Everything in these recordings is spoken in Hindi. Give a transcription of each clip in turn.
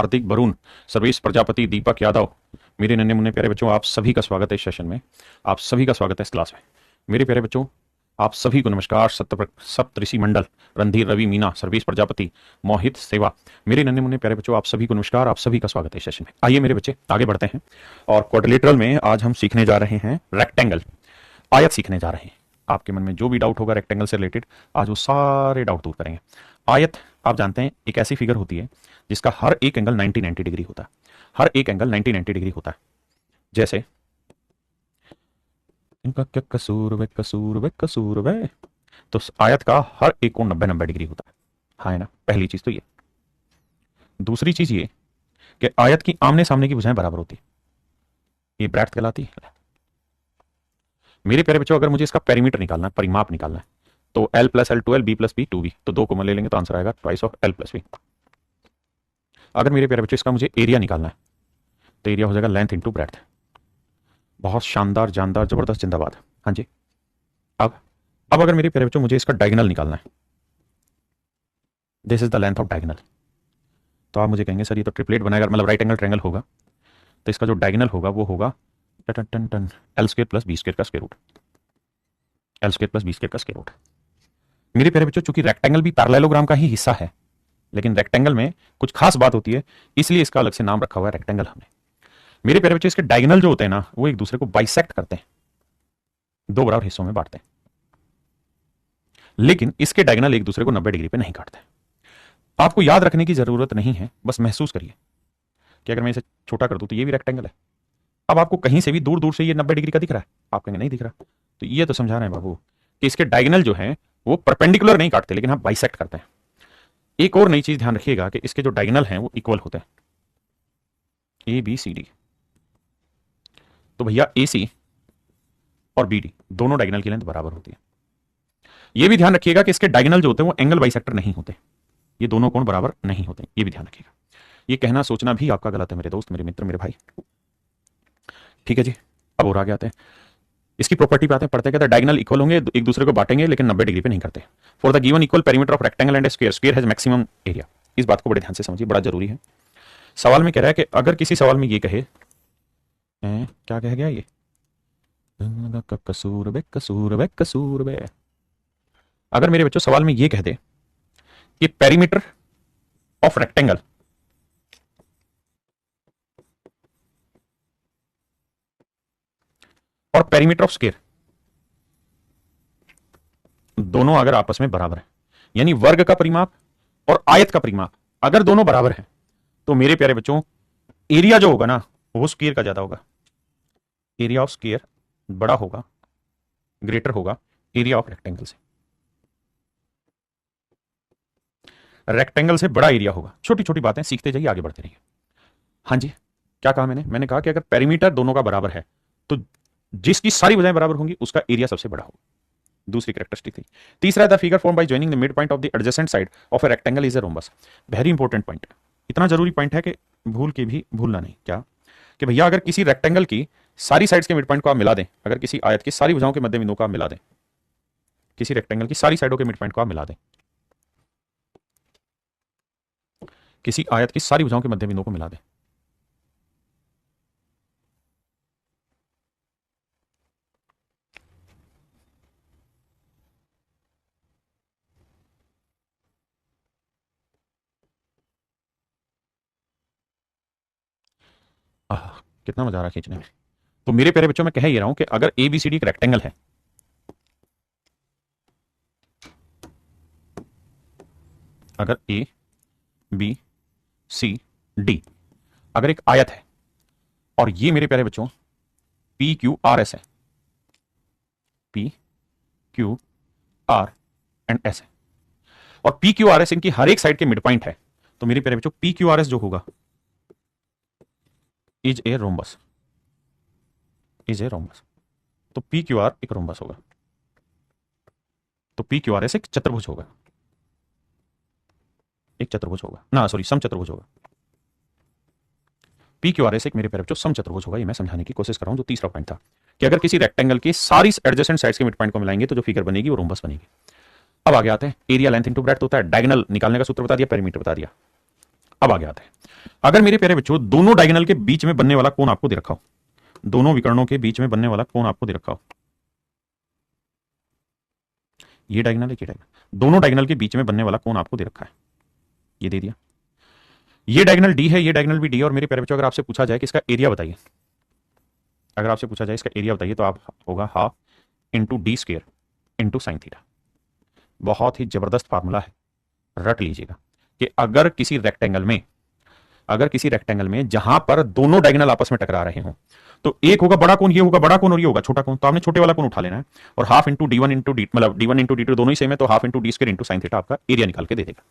हार्दिक, वरुण, सर्वेश प्रजापति, दीपक यादव, मेरे नन्हे मुन्ने प्यारे बच्चों, आप सभी का स्वागत है इस सेशन में। आप सभी का स्वागत है इस क्लास में। मेरे प्यारे बच्चों, आप सभी को नमस्कार। सप्तऋषि मंडल, रणधीर, रवि, मीना, सर्वेश प्रजापति, मोहित, सेवा, मेरे नन्हे मुन्ने प्यारे बच्चों, आप सभी को नमस्कार। आप सभी का स्वागत है इस सेशन में। आइए मेरे बच्चे आगे बढ़ते हैं और क्वाड्रिलेटरल में आज हम सीखने जा रहे हैं रेक्टेंगल, आयत सीखने जा रहे हैं। आपके मन में जो भी डाउट होगा रेक्टेंगल से रिलेटेड, आज वो सारे डाउट दूर करेंगे। आयत आप जानते हैं एक ऐसी फिगर होती है जिसका हर एक एंगल 90 डिग्री होता है। हर एक एंगल 90 डिग्री होता है। जैसे इनका क्या कसूर वे, कसूर वे, कसूर वे, तो आयत का हर एक कोण 90 डिग्री होता है। हाँ है ना, पहली चीज तो ये। दूसरी चीज ये कि आयत की आमने सामने की भुजाएं बराबर होती है, ये ब्रैकेट कहलाती है। मेरे प्यारे बच्चों, अगर मुझे इसका पेरीमीटर निकालना है, परिमाप निकालना है, तो L plus L 2L B plus B 2B, तो दो कॉमन ले लेंगे तो आंसर आएगा twice of L plus B। अगर मेरे प्यारे बच्चों इसका मुझे एरिया निकालना है तो एरिया हो जाएगा लेंथ इंटू ब्रेड्थ। बहुत शानदार, जानदार, जबरदस्त, जिंदाबाद। हाँ जी। अब अगर मेरे प्यारे बच्चों मुझे इसका डायगोनल निकालना है, this is the length of diagonal, तो आप मुझे कहेंगे सर ये तो ट्रिपलेट बनाएगा, मतलब राइट एंगल ट्रायंगल होगा, तो इसका जो डायगोनल होगा वो होगा टन टन टन L square plus B square का square root. L square plus B square का स्क्वायर रूट। मेरे प्यारे बच्चों, चूंकि रेक्टेंगल भी पैरेललोग्राम का ही हिस्सा है, लेकिन रेक्टेंगल में कुछ खास बात होती है, इसलिए इसका अलग से नाम रखा हुआ है रेक्टेंगल हमने। मेरे प्यारे बच्चों, इसके डायगोनल जो होते हैं ना, वो एक दूसरे को बाइसेक्ट करते हैं, दो बराबर हिस्सों में बांटते हैं, लेकिन इसके डायगोनल एक दूसरे को 90 डिग्री पे नहीं काटते। आपको याद रखने की जरूरत नहीं है, बस महसूस करिए कि अगर मैं इसे छोटा कर दूं तो ये भी रेक्टेंगल है। अब आपको कहीं से भी दूर दूर से ये 90 डिग्री का दिख रहा है, आप कहेंगे नहीं दिख रहा, तो ये तो समझा रहे हैं बाबू कि इसके डायगोनल जो है वो परपेंडिकुलर नहीं काटते, लेकिन आप बाइसेक्ट करते हैं। एक और नई चीज ध्यान रखिएगा कि इसके जो डायगोनल हैं वो इक्वल होते हैं, ABCD। तो भैया AC और BD दोनों डायगोनल की लेंथ बराबर होती है। यह भी ध्यान रखिएगा कि इसके डायगोनल जो होते हैं वो एंगल बाइसेक्टर नहीं होते, ये दोनों कोण बराबर नहीं होते, ये भी ध्यान रखिएगा। ये कहना सोचना भी आपका गलत है मेरे दोस्त, मेरे मित्र, मेरे भाई। ठीक है जी। अब और आगे आते हैं, इसकी प्रॉपर्टी पे आते हैं, पढ़ते कहते हैं डायगोनल इक्वल होंगे, एक दूसरे को बांटेंगे, लेकिन 90 डिग्री पे नहीं करते। For the given equal perimeter of rectangle and square, square has maximum area. इस बात को बड़े ध्यान से समझिए, बड़ा जरूरी है। सवाल में कह रहा है कि अगर किसी सवाल में ये कहे, क्या कह गया ये, कसूर बे, कसूर बे, कसूर बे। अगर मेरे बच्चों सवाल में ये कह दे कि पेरीमीटर ऑफ रेक्टेंगल और पेरीमीटर ऑफ स्क्वायर दोनों अगर आपस में बराबर है, यानी वर्ग का परिमाप और आयत का परिमाप अगर दोनों बराबर हैं, तो मेरे प्यारे बच्चों एरिया जो होगा ना वो स्क्वायर का ज्यादा होगा। एरिया ऑफ स्क्वायर बड़ा होगा, ग्रेटर होगा एरिया ऑफ रेक्टेंगल से। रेक्टेंगल से बड़ा एरिया होगा। छोटी छोटी बातें सीखते जाइए, आगे बढ़ते रहिए। हाँ जी, क्या कहा मैंने कहा कि अगर पेरीमीटर दोनों का बराबर है तो जिसकी सारी भुजाएं बराबर होंगी उसका एरिया सबसे बड़ा होगा। दूसरी कैरेक्टरिस्टिक थी। तीसरा, the figure form by joining the mid point of the adjacent side of a rectangle is a rhombus. Very important point, इतना जरूरी पॉइंट है कि भूल के भी भूलना नहीं। क्या कि भैया अगर किसी रेक्टेंगल की सारी साइड्स के मिड पॉइंट को आप मिला दें, अगर किसी आयत की सारी भुजाओं के मध्य बिंदु को आप मिला दें, किसी रेक्टेंगल की सारी साइडों के मिड पॉइंट को आप मिला दें, किसी आयत की सारी भुजाओं के मध्य बिंदु को मिला दें, कितना मजा आ रहा है खींचने में। तो मेरे प्यारे बच्चों, मैं कह ही रहा हूं कि अगर ABCD एक रेक्टेंगल है, अगर ABCD अगर एक आयत है और ये मेरे प्यारे बच्चों PQRS है, PQR एंड S है, और PQRS इनकी हर एक साइड के मिड पॉइंट है, तो मेरे प्यारे बच्चों PQRS जो होगा is a rhombus, is a rhombus. तो PQR एक रोम्बस होगा, तो PQRS एक चतुर्भुज होगा, एक चतुर्भुज होगा ना, सॉरी समचतुर्भुज होगा। PQRS एक मेरे प्यारे बच्चों समचतुर्भुज होगा। ये मैं समझाने की कोशिश कर रहा हूं, जो तीसरा पॉइंट था कि अगर किसी रेक्टेंगल की सारी एडजेसेंट साइड्स के मिड पॉइंट को मिलाएंगे तो जो फिगर बनेगी वो रोम्बस बनेगी। अब आगे आते हैं, एरिया लेंथ इंटू ब्रेड्थ होता है, डायगोनल निकालने का सूत्र बता दिया, पेरीमीटर बता दिया। अब आगे आते हैं। अगर मेरे प्यारे बच्चों दोनों डायगोनल के बीच में बनने वाला कोण आपको दे रखा हो, दोनों विकर्णों के बीच में बनने वाला कोण आपको दे रखा हो, ये डायगोनल है, ये डायगोनल, दोनों डायगोनल के बीच में बनने वाला कोण आपको दे रखा है, ये दे दिया। ये डायगोनल डी है, ये डायगोनल भी डी है। और मेरे प्यारे बच्चों अगर आपसे पूछा जाए कि इसका एरिया बताइए, अगर आपसे पूछा जाए इसका एरिया बताइए, तो आप होगा half into D square into sine theta. बहुत ही जबरदस्त फार्मूला है, रट लीजिएगा कि अगर किसी रेक्टेंगल में जहां पर दोनों डायगोनल आपस में टकरा रहे हो, तो एक होगा बड़ा कोण, ये होगा बड़ा कोण और ये होगा छोटा कोण, तो आपने छोटे वाला कोण उठा लेना है और half into D one into D मतलब D one into D two दोनों ही सेम है, तो half into D square into sine theta आपका एरिया निकाल के दे देगा।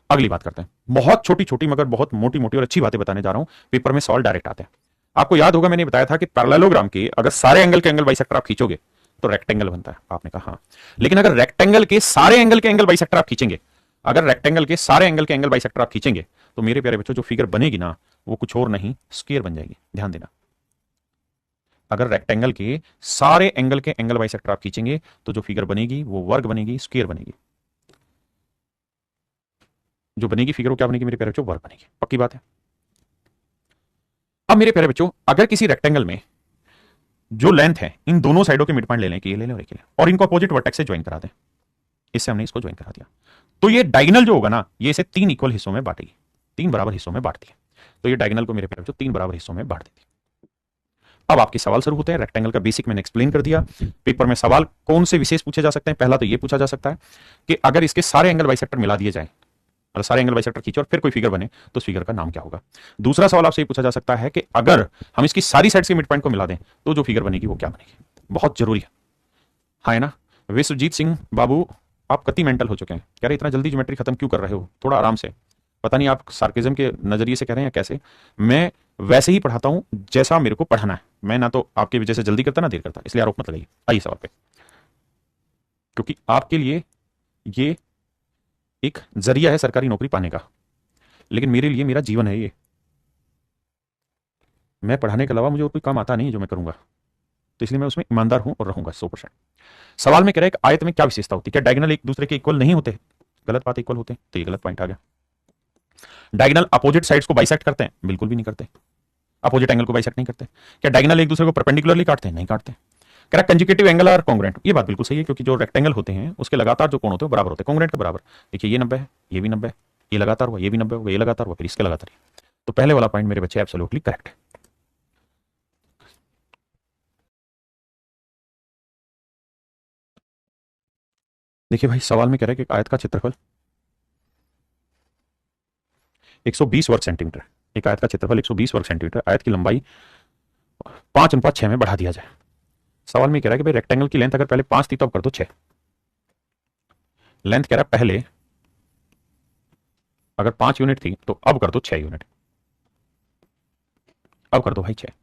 अगली बात करते हैं, बहुत छोटी छोटी मगर बहुत मोटी मोटी और अच्छी बातें बताने जा रहा हूं, पेपर में सॉल्व डायरेक्ट आते हैं। आपको याद होगा मैंने बताया था कि पैरेललोग्राम के अगर सारे एंगल के एंगल बाइसेक्टर आप खींचोगे तो रेक्टेंगल बनता है, आपने कहा हाँ। लेकिन अगर रेक्टेंगल के सारे एंगल के एंगल बाइसेक्टर आप खींचेंगे, अगर रेक्टेंगल के सारे एंगल के एंगल बाइसेक्टर आप खींचेंगे, तो मेरे प्यारे बच्चों जो फिगर बनेगी ना वो कुछ और नहीं, स्क्वायर बन जाएगी। ध्यान देना, अगर रेक्टेंगल के सारे एंगल के एंगल बाइसेक्टर आप खींचेंगे तो जो फिगर बनेगी वो वर्ग बनेगी, स्क्वायर बनेगी। जो बनेगी फिगर वो क्या बनेगी मेरे प्यारे बच्चों, वर्ग बनेगी। पक्की बात है। अब मेरे प्यारे बच्चों अगर किसी रेक्टेंगल में जो लेंथ है इन दोनों साइडों के मिड पॉइंट ले लें, कि ये ले लें और एक ले लें, और इनको अपोजिट वर्टेक्स से ज्वाइन करा दें, इससे हमने इसको ज्वाइन करा दिया, तो ये डायगोनल जो होगा ना ये इसे 3 इक्वल हिस्सों में बांटेगी, 3 बराबर हिस्सों में बांटती है। तो ये डायगोनल को मेरे प्यारे बच्चों 3 बराबर हिस्सों में बांट देती है। अब आपके सवाल शुरू होते हैं। रेक्टेंगल का बेसिक मैंने एक्सप्लेन कर दिया। पेपर में सवाल कौन से विशेष पूछे जा सकते हैं, पहला तो ये पूछा जा सकता है कि अगर इसके सारे एंगल बाइसेक्टर मिला दिए जाए, मतलब सारे एंगल बाइसेक्टर खींचे और फिर कोई फिगर बने तो उस फिगर का नाम क्या होगा। दूसरा सवाल आपसे ये पूछा जा सकता है कि अगर हम इसकी सारी साइड के मिड पॉइंट को मिला दें तो जो फिगर बनेगी वो क्या बनेगी। बहुत जरूरी है, हाँ है ना। विश्वजीत सिंह बाबू आप कति मेंटल हो चुके हैं, कह रहे इतना जल्दी ज्योमेट्री खत्म क्यों कर रहे हो, थोड़ा आराम से। पता नहीं आप सार्केज्म के नजरिए से कह रहे हैं या कैसे। मैं वैसे ही पढ़ाता हूं जैसा मेरे को पढ़ाना है, मैं ना तो आपके वजह से जल्दी करता ना देर करता, इसलिए आरोप मत लगाइए। आइए सवाल पे, क्योंकि आपके लिए ये एक जरिया है सरकारी नौकरी पाने का, लेकिन मेरे लिए मेरा जीवन है ये। मैं पढ़ाने के अलावा मुझे और कोई काम आता नहीं जो मैं करूंगा, तो इसलिए मैं उसमें ईमानदार हूं और रहूंगा 100%। सवाल में कह रहा है कि आयत में क्या विशेषता होती है, क्या डायगोनल एक दूसरे के इक्वल नहीं होते। गलत बात, इक्वल होते हैं, तो ये गलत पॉइंट आ गया। डायगोनल अपोजिट साइड्स को बाइसेक्ट करते हैं, बिल्कुल भी नहीं करते। अपोजिट एंगल को बाइसेक्ट नहीं करते। क्या डायगोनल एक दूसरे को परपेंडिकुलरली काटते हैं, नहीं काटते। कह रहा कंजुगेटिव एंगल आर कांग्रुएंट, ये बात बिल्कुल सही है, क्योंकि जो रेक्टेंगल होते हैं उसके लगातार जो कोण होते हैं बराबर होते हैं, कांग्रुएंट के बराबर। देखिए ये 90 है, ये भी 90 है, ये लगातार हुआ, ये भी 90 होगा, ये लगातार हुआ, फिर इसके लगातार। तो पहले वाला पॉइंट मेरे बच्चे एब्सोल्युटली करेक्ट है। देखिए भाई सवाल में कह रहा है कि आयत का क्षेत्रफल 120 वर्ग सेंटीमीटर, एक आयत का क्षेत्रफल 120 वर्ग सेंटीमीटर, आयत की लंबाई 5:6 में बढ़ा दिया जाए। सवाल में कह रहा है कि भाई रेक्टेंगल की लेंथ अगर पहले 5 थी तो अब कर दो 6। लेंथ कह रहा है पहले अगर 5 यूनिट थी तो अब कर दो 6 यूनिट, अब कर दो भाई 6।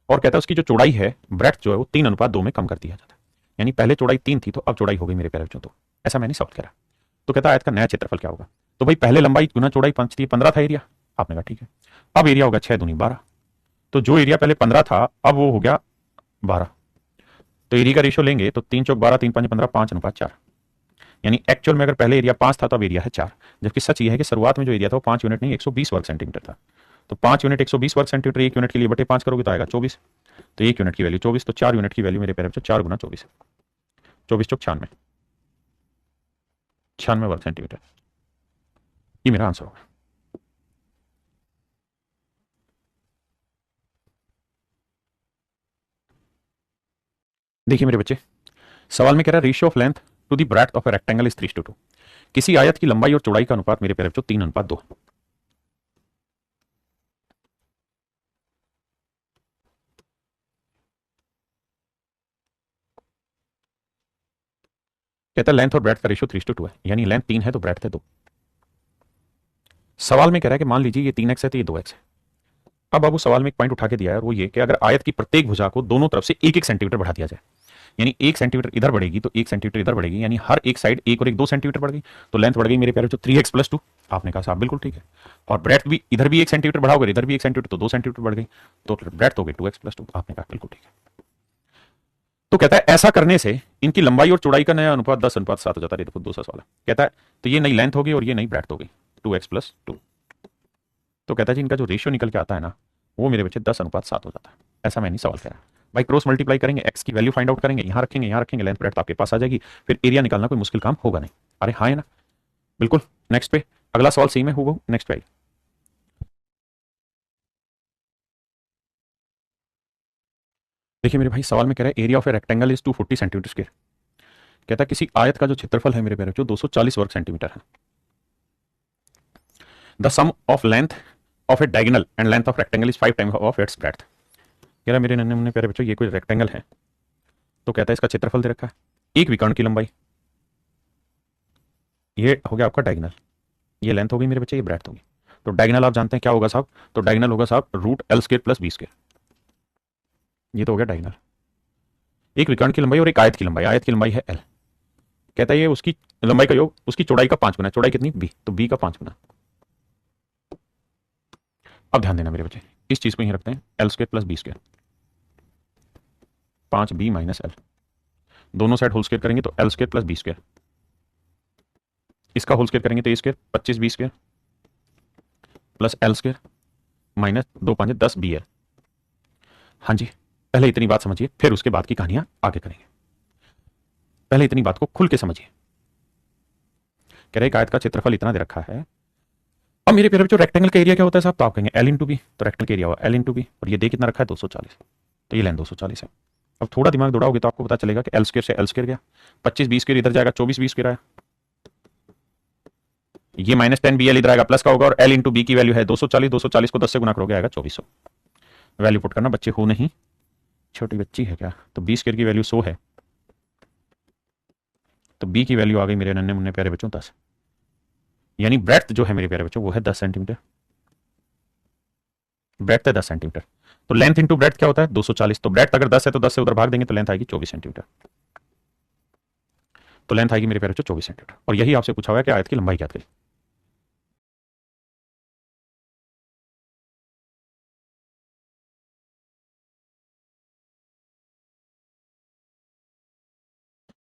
और कहता है उसकी जो चौड़ाई है ब्रेड्थ जो है वो 3:2 में कम कर दिया जाता है, यानी पहले चौड़ाई 3 थी तो अब चौड़ाई हो गई मेरे प्यारे बच्चों। तो ऐसा मैंने सवाल करा। तो कहता है आयत का नया क्षेत्रफल क्या होगा। तो भाई पहले लंबाई गुना चौड़ाई 5 थी, 15 था एरिया, आपने कहा ठीक है। अब एरिया होगा 6 दूनी 12, तो जो एरिया पहले 15 था अब वो हो गया 12। तो एरिया का रेशियो लेंगे तो 3 चौक 12, 3 5 15, 5:4, यानी एक्चुअल में अगर पहले एरिया 5 था तो अब एरिया है 4। जबकि सच ये है कि शुरुआत में जो एरिया था वो 5 यूनिट नहीं 120 वर्ग सेंटीमीटर था। तो 5 यूनिट 120 वर्ग सेंटीमीटर, 1 यूनिट के लिए बटे 5 करोगे तो आएगा 24। तो 1 यूनिट की वैल्यू 24, तो 4 यूनिट की वैल्यू मेरे प्यारे बच्चों 4 गुना 24, 24 चौक 96, 96 वर्ग सेंटीमीटर। ये मेरा आंसर होगा। देखिए मेरे बच्चे सवाल में कह रहा है ratio of length to the breadth of a rectangle is 3:2। किसी आयत की लंबाई और चौड़ाई का अनुपात मेरे प्यारे बच्चों 3:2। कहता है लेंथ और ब्रेड्थ का रेशियो 3:2 है, यानी लेंथ 3 है तो ब्रेड्थ है 2। सवाल में कह रहा है कि मान लीजिए ये 3x है तो ये 2x है। अब बाबू सवाल में एक पॉइंट उठा के दिया है और वो ये कि अगर आयत की प्रत्येक भुजा को दोनों तरफ से 1-1 सेंटीमीटर बढ़ा दिया जाए, यानी 1 सेंटीमीटर इधर बढ़ेगी तो 1 सेंटीमीटर इधर बढ़ेगी, यानी हर एक साइड 1 और 1 2 सेंटीमीटर बढ़ गई, तो लेंथ बढ़ गई मेरे प्यारे बच्चों 3x + 2। आपने कहा साहब बिल्कुल ठीक है। और ब्रेड्थ भी इधर भी 1 सेंटीमीटर बढ़ाओगे, इधर भी 1 सेंटीमीटर, तो 2 सेंटीमीटर बढ़ गई, तो ब्रेड्थ हो गई 2x + 2। आपने कहा बिल्कुल ठीक है। तो कहता है ऐसा करने से इनकी लंबाई और चौड़ाई का नया अनुपात 10:7 हो जाता है। देखो दूसरा सवाल कहता है तो ये नई लेंथ होगी और ये नई ब्रेड्थ होगी 2x + 2। तो कहता है जी इनका जो रेशियो निकल के आता है ना, वो मेरे बच्चे 10:7 हो जाता है। ऐसा मैंने सवाल करा भाई। क्रॉस मल्टीप्लाई करेंगे, एक्स की वैल्यू फाइंड आउट करेंगे, यहाँ रखेंगे, लेंथ ब्रेड्थ आपके पास आ जाएगी, फिर एरिया निकालना कोई मुश्किल काम होगा नहीं। अरे हाँ है ना, बिल्कुल। नेक्स्ट पे अगला सवाल सेम है वो, नेक्स्ट पे आइए। देखिए मेरे भाई, सवाल में कह रहा है area of a rectangle is 240 centimetre square. कहता है किसी आयत का जो क्षेत्रफल है मेरे प्यारे जो 240 वर्ग सेंटीमीटर है। The sum of length of a diagonal and length of rectangle is 5 times of its breadth. कह रहा मेरे नन्हे मुन्ने प्यारे बच्चों, ये कोई रेक्टेंगल है, तो कहता है इसका क्षेत्रफल दे रखा है, एक विकर्ण की लंबाई, ये हो गया आपका डायगोनल, ये लेंथ होगी मेरे बच्चे, ये ब्रेड्थ होगी। तो डायगोनल आप जानते हैं क्या होगा साहब, तो डायगोनल होगा साहब root L square plus B square. ये तो हो गया डायगोनल। एक विकर्ण की लंबाई और एक आयत की लंबाई, आयत की लंबाई है एल। कहता है ये उसकी लंबाई का योग उसकी चौड़ाई का 5 गुना, चौड़ाई कितनी बी, तो बी का 5 गुना। अब ध्यान देना मेरे बच्चे, इस चीज को यहीं रखते हैं, L square plus B square, 5b minus L, दोनों साइड होल स्क्वायर करेंगे तो L square plus B square, इसका होल स्क्वायर करेंगे तो A square 25b square plus L square minus 2×5=10 bl। हाँ जी, पहले इतनी बात समझिए, फिर उसके बाद की कहानियां आगे करेंगे। पहले इतनी बात को खुल के समझिए। कह रहे आयत का क्षेत्रफल इतना दे रखा है। अब मेरे प्यारे बच्चों रेक्टेंगल का एरिया क्या होता है साहब, तो आप कहेंगे एल इंटू बी, तो रेक्टेंगल का एरिया हुआ एल इंटू बी, और ये दे कितना रखा है 240, तो ये लेंथ 240 है। अब थोड़ा दिमाग दौड़ाओगे तो आपको पता चलेगा कि एल स्क्वायर से एल स्क्वायर गया, 25b स्क्वायर इधर जाएगा, 24b स्क्वायर आया, ये -10bl इधर आएगा, प्लस का होगा, और एल इंटू बी की वैल्यू है 240, 240 को 10 से गुना करोगे आएगा 2400। वैल्यू पुट करना, बच्चे हो नहीं, छोटी बच्ची है क्या, तो बी स्क्वायर की वैल्यू 100 है, तो बी की वैल्यू आ गई मेरे नन्हे मुन्ने प्यारे बच्चों 10, यानी ब्रेड्थ जो है मेरे प्यारे बच्चों वो है 10 सेंटीमीटर, ब्रेड्थ है 10 सेंटीमीटर। तो लेंथ इंटू ब्रेड्थ क्या होता है 240, तो ब्रेड्थ अगर 10 है तो 10 से उधर भाग देंगे तो लेंथ आएगी 24 सेंटीमीटर, तो लेंथ आएगी मेरे प्यारे बच्चों 24 सेंटीमीटर। और यही आपसे पूछा हुआ है कि आयत की लंबाई क्या करें।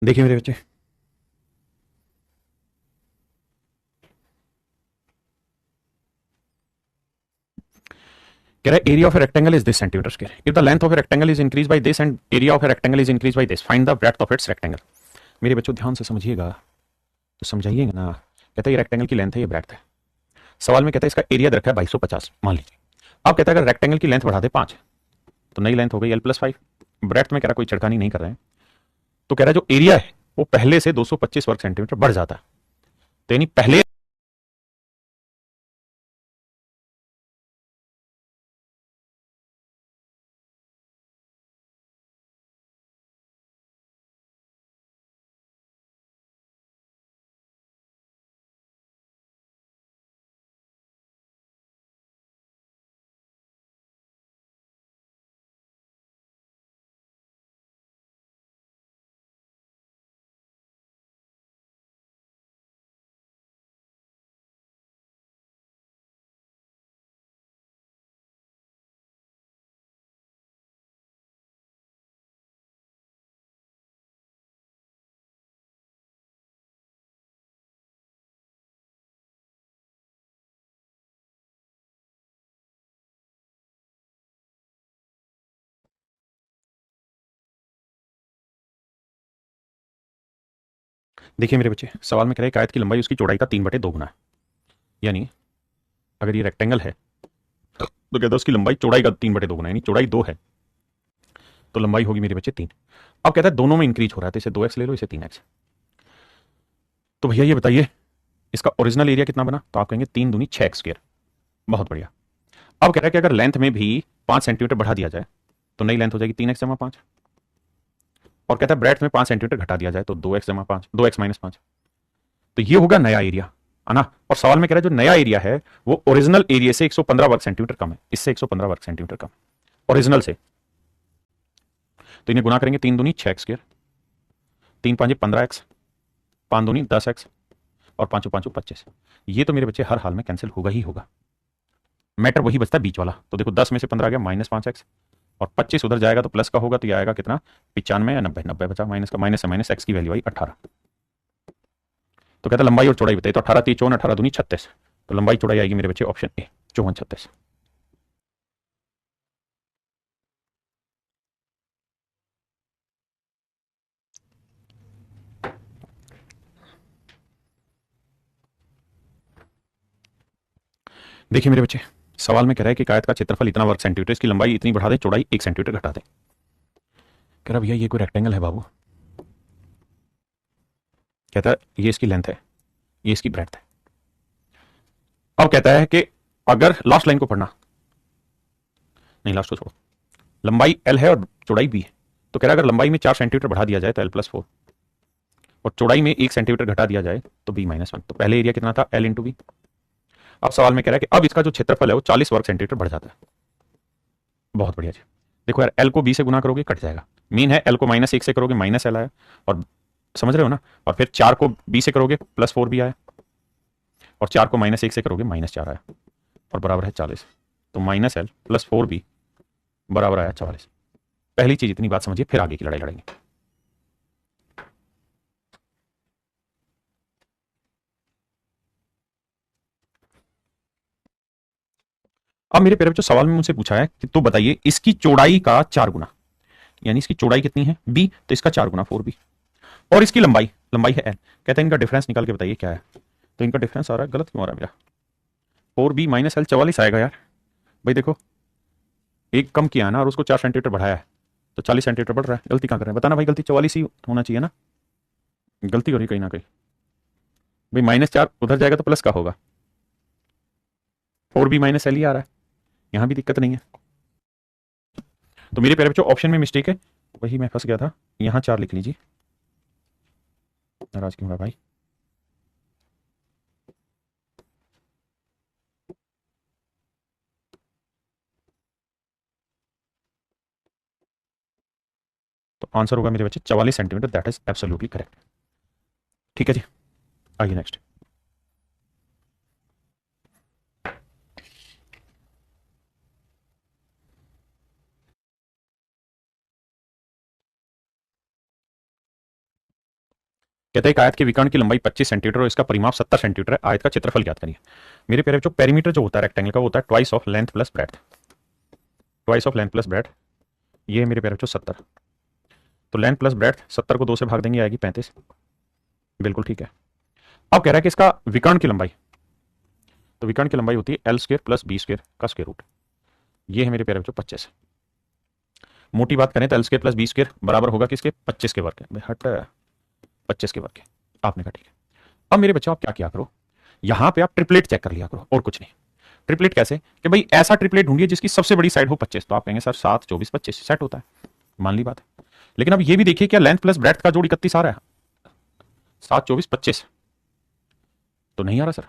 देखिए मेरे बच्चे, कह रहा है area of a rectangle is this centimetre square, if the length of a rectangle is increase by this and area of a rectangle is increase by this, find the breadth of its rectangle. मेरे बच्चों ध्यान से समझिएगा, तो समझाइएगा ना। कहता है ये रेक्टेंगल की लेंथ है, ये ब्रेड्थ है। सवाल में कहता है इसका एरिया दे रखा है 2250 मान लीजिए। अब कहता है अगर रेक्टेंगल की लेंथ बढ़ा दे 5, तो नई लेंथ हो गई l+5। ब्रेड्थ में कह रहा कोई छिड़कानी नहीं कर रहे हैं, तो कह रहा है जो एरिया है वो पहले से 225 वर्ग सेंटीमीटर बढ़ जाता है, तो यानी पहले देखिए मेरे बच्चे, सवाल में कह रहे हैं आयत की लंबाई उसकी चौड़ाई का 3/2 गुना है, यानी अगर ये रेक्टेंगल है तो कहता है उसकी लंबाई चौड़ाई का 3/2 गुना, यानी चौड़ाई 2 है तो लंबाई होगी मेरे बच्चे 3। अब कहता है दोनों में इंक्रीज हो रहा है, तो इसे 2x ले लो, इसे 3x। तो भैया ये बताइए इसका ओरिजिनल एरिया कितना बना, तो आप कहेंगे 3 दूनी 6x स्क्वायर। बहुत बढ़िया। अब कह रहा है कि अगर लेंथ में भी 5 सेंटीमीटर बढ़ा दिया जाए तो नई लेंथ हो जाएगी 3x जमा 5, और कहता है ब्रेड्थ में 5 सेंटीमीटर घटा दिया जाए तो 2x जमा 5, 2x माइनस 5, तो ये होगा नया एरिया, है ना। और सवाल में कह रहा है जो नया एरिया है वो ओरिजिनल एरिया से 115 वर्ग सेंटीमीटर कम है, इससे 115 वर्ग सेंटीमीटर कम ओरिजिनल से। तो इन्हें गुना करेंगे 3 दूनी 6x स्क्वायर, 3×5 15x, 5 दूनी 10x, और 5×5 25। ये तो मेरे बच्चे हर हाल में कैंसिल होगा ही होगा, मैटर वही बचता है बीच वाला। तो देखो 10 में से 15 आ गया -5x, और 25 उधर जाएगा तो प्लस का होगा, तो ये आएगा कितना 95 या 90, 90 बचा, माइनस का माइनस से माइनस, एक्स की वैल्यू आई 18। तो कहता लंबाई और चौड़ाई बताइए, तो 18 × 3 = 18, 18 दूनी 36, तो लंबाई चौड़ाई आएगी मेरे बच्चे ऑप्शन ए 54 36। देखिए मेरे बच्चे, सवाल में कह रहा है कि आयत का क्षेत्रफल इतना वर्ग सेंटीमीटर, इसकी लंबाई इतनी बढ़ा दें, चौड़ाई 1 सेंटीमीटर घटा दें। कह रहा भैया ये कोई रेक्टेंगल है बाबू। कहता है ये इसकी लेंथ है, ये इसकी ब्रेड्थ है। अब कहता है कि अगर लास्ट लाइन को पढ़ना, नहीं लास्ट को छोड़ो, लंबाई एल है और चौड़ाई बी है, तो कह रहा है अगर लंबाई में 4 सेंटीमीटर बढ़ा दिया जाए तो L+4 और चौड़ाई में 1 सेंटीमीटर घटा दिया जाए तो B-1। तो पहले एरिया कितना था, L इंटू बी। अब सवाल में कह रहा है कि अब इसका जो क्षेत्रफल है वो 40 वर्ग सेंटीमीटर बढ़ जाता है। बहुत बढ़िया जी। देखो यार, L को B से गुना करोगे कट जाएगा, मीन है L को -1 से करोगे -L आया, और समझ रहे हो ना, और फिर 4 को B से करोगे +4 भी आया, और 4 को -1 से करोगे -4 आया, और बराबर है 40। तो -L + 4B बराबर आया 44। पहली चीज इतनी बात समझिए, फिर आगे की लड़ाई लड़ेंगे। अब मेरे प्यारे बच्चों, सवाल में मुझसे पूछा है कि तो बताइए इसकी चौड़ाई का 4 गुना, यानी इसकी चौड़ाई कितनी है B, तो इसका 4 गुना 4B, और इसकी लंबाई है L। कहते हैं इनका डिफरेंस निकाल के बताइए क्या है। तो इनका डिफरेंस आ रहा है, गलत क्यों आ रहा है मेरा, 4B - L 44 आएगा यार। भाई देखो, एक कम किया ना और उसको 4 सेंटीमीटर बढ़ाया है, तो 40 सेंटीमीटर बढ़ रहा है। गलती कहाँ कर रहे हैं बताना भाई, गलती 44 ही होना चाहिए ना, गलती हो रही कहीं ना कहीं। भाई -4 उधर जाएगा तो प्लस का होगा, 4B - L ही आ रहा है, यहां भी दिक्कत नहीं है। तो मेरे प्यारे बच्चों ऑप्शन में मिस्टेक है, वही मैं फंस गया था, यहां 4 लिख लीजिए। नाराज क्यों है भाई, तो आंसर होगा मेरे बच्चे 44 centimetre, that is absolutely correct. ठीक है जी, आइए नेक्स्ट। कहते हैं एक आयत के विकर्ण की लंबाई 25 सेंटीमीटर और इसका परिमाप 70 सेंटीमीटर है, आयत का क्षेत्रफल ज्ञात करिए। मेरे प्यारे बच्चों, पेरीमीटर जो होता है रेक्टेंगल का, वो होता है twice of length plus breadth, twice of length plus breadth. ये है मेरे प्यारे बच्चों 70, तो लेंथ प्लस ब्रेड्थ 70 को 2 से भाग देंगे आएगी 35, बिल्कुल ठीक है। अब कह रहा है कि इसका विकर्ण की लंबाई, तो विकर्ण की लंबाई होती है L² + B² का स्क्वायर रूट। ये है मेरे प्यारे बच्चों 25। मोटी बात करें तो L² + B² बराबर होगा किसके, 25 के वर्ग के। हट, 25 के वर्ग के। आपने कहा ठीक है। अब मेरे बच्चों आप क्या किया करो, यहां पे आप ट्रिपलेट चेक कर लिया करो, और कुछ नहीं। ट्रिपलेट कैसे, कि भाई ऐसा ट्रिपलेट ढूंढिए जिसकी सबसे बड़ी साइड हो 25। तो आप कहेंगे सर 7 24 25 सेट होता है, मान ली बात है। लेकिन अब ये भी देखिए क्या लेंथ प्लस ब्रेड्थ का जोड़ 31 आ रहा है, 7 24 25 तो नहीं आ रहा सर,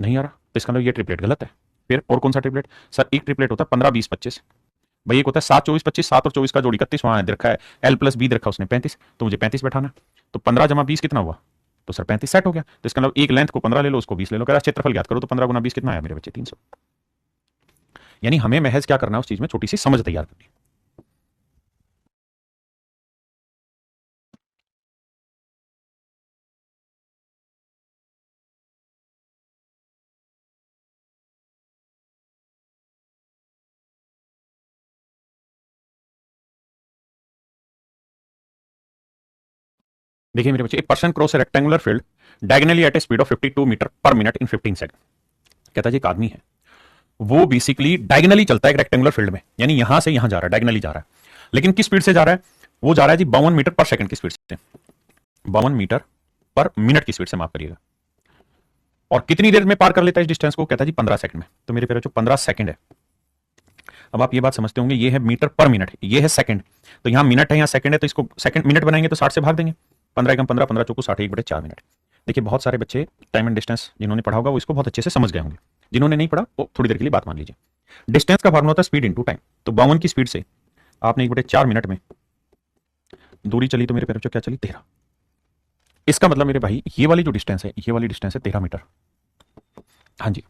नहीं आ रहा, तो इसका मतलब ये ट्रिपलेट गलत है। फिर और कौन सा ट्रिपलेट, सर एक ट्रिपलेट होता है 15 20 25। भाई एक होता है 7 24 25, 7 और 24 का जोड़ 31 वहां दे रखा है, L + B दे रखा उसने 35, तो मुझे 35 बैठाना। तो 15 + 20 कितना हुआ, तो सर 35 सेट हो गया। तो इसका मतलब एक लेंथ को 15 ले लो, उसको 20 ले लो, कह रहा क्षेत्रफल ज्ञात करो, तो 15 × 20 कितना आया मेरे बच्चे, 300। यानी हमें महज क्या करना है, उस चीज में छोटी सी समझ तैयार करनी। देखिए मेरे बच्चे, a person cross a rectangular field diagonally at a speed of 52 metre per minute in 15 second. कहता है जी एक आदमी है, वो बेसिकली डायगोनली चलता है एक रेक्टेंगुलर फील्ड में, यानी यहां से यहां जा रहा है, डायगोनली जा रहा है। लेकिन किस स्पीड से जा रहा है, वो जा रहा है जी 52 मीटर पर सेकंड की स्पीड से, 52 मीटर पर मिनट की स्पीड से, माफ करिएगा। और कितनी देर में पार कर लेता है इस डिस्टेंस को, कहता है जी 15 सेकंड में। तो मेरे प्यारे बच्चों 15 सेकंड है। अब आप ये बात समझते होंगे, ये है मीटर पर मिनट, ये है सेकंड, तो यहां मिनट है, यहां सेकंड है, तो इसको सेकंड मिनट बनाएंगे तो 60 से भाग देंगे, 15 × 15 15 चौको 60, 1/4 मिनट। देखिए बहुत सारे बच्चे टाइम एंड डिस्टेंस जिन्होंने पढ़ा होगा वो इसको बहुत अच्छे से समझ गए होंगे, जिन्होंने नहीं पढ़ा वो थोड़ी देर के लिए बात मान लीजिए। डिस्टेंस का फार्मूला होता है स्पीड इनटू टाइम। तो 52 की स्पीड से आपने 1/4 मिनट में दूरी चली, तो मेरे प्यारे बच्चों क्या चली, 13। इसका मतलब मेरे भाई ये वाली जो डिस्टेंस है, ये वाली डिस्टेंस है 13 मीटर। हाँ जी।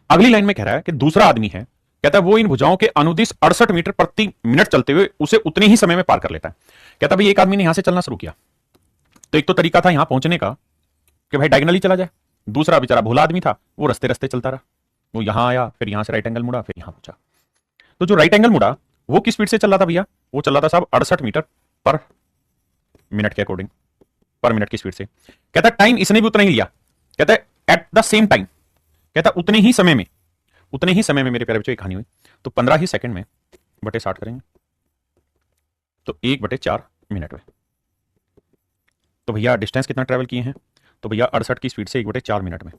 अगली लाइन में कह रहा है कि दूसरा आदमी है, कहता है वो इन भुजाओं के अनुदिश 68 मीटर प्रति मिनट चलते हुए उसे उतने ही समय में पार कर लेता है। कहता है भाई एक आदमी ने यहां से चलना शुरू किया, तो एक तो तरीका था यहां पहुंचने का कि भाई डायगनली चला जाए। दूसरा बेचारा भोला आदमी था, वो रस्ते रस्ते चलता रहा, वो यहां आया, फिर यहां से राइट एंगल मुड़ा, फिर यहां पहुंचा। तो जो राइट एंगल मुड़ा वो किस स्पीड से चल रहा था भैया? वो चल रहा था साहब 68 मीटर पर मिनट के अकॉर्डिंग, पर मिनट की स्पीड से। कहता टाइम इसने भी उतना ही लिया, कहता है एट द सेम टाइम, कहता उतने ही समय में, उतने ही समय में मेरे प्यारे बच्चों एक कहानी हुई। तो 15 ही सेकंड में बटे 60 करेंगे तो 1/4 मिनट में। तो भैया डिस्टेंस कितना ट्रेवल किए हैं? तो भैया 68 की स्पीड से 1/4 मिनट में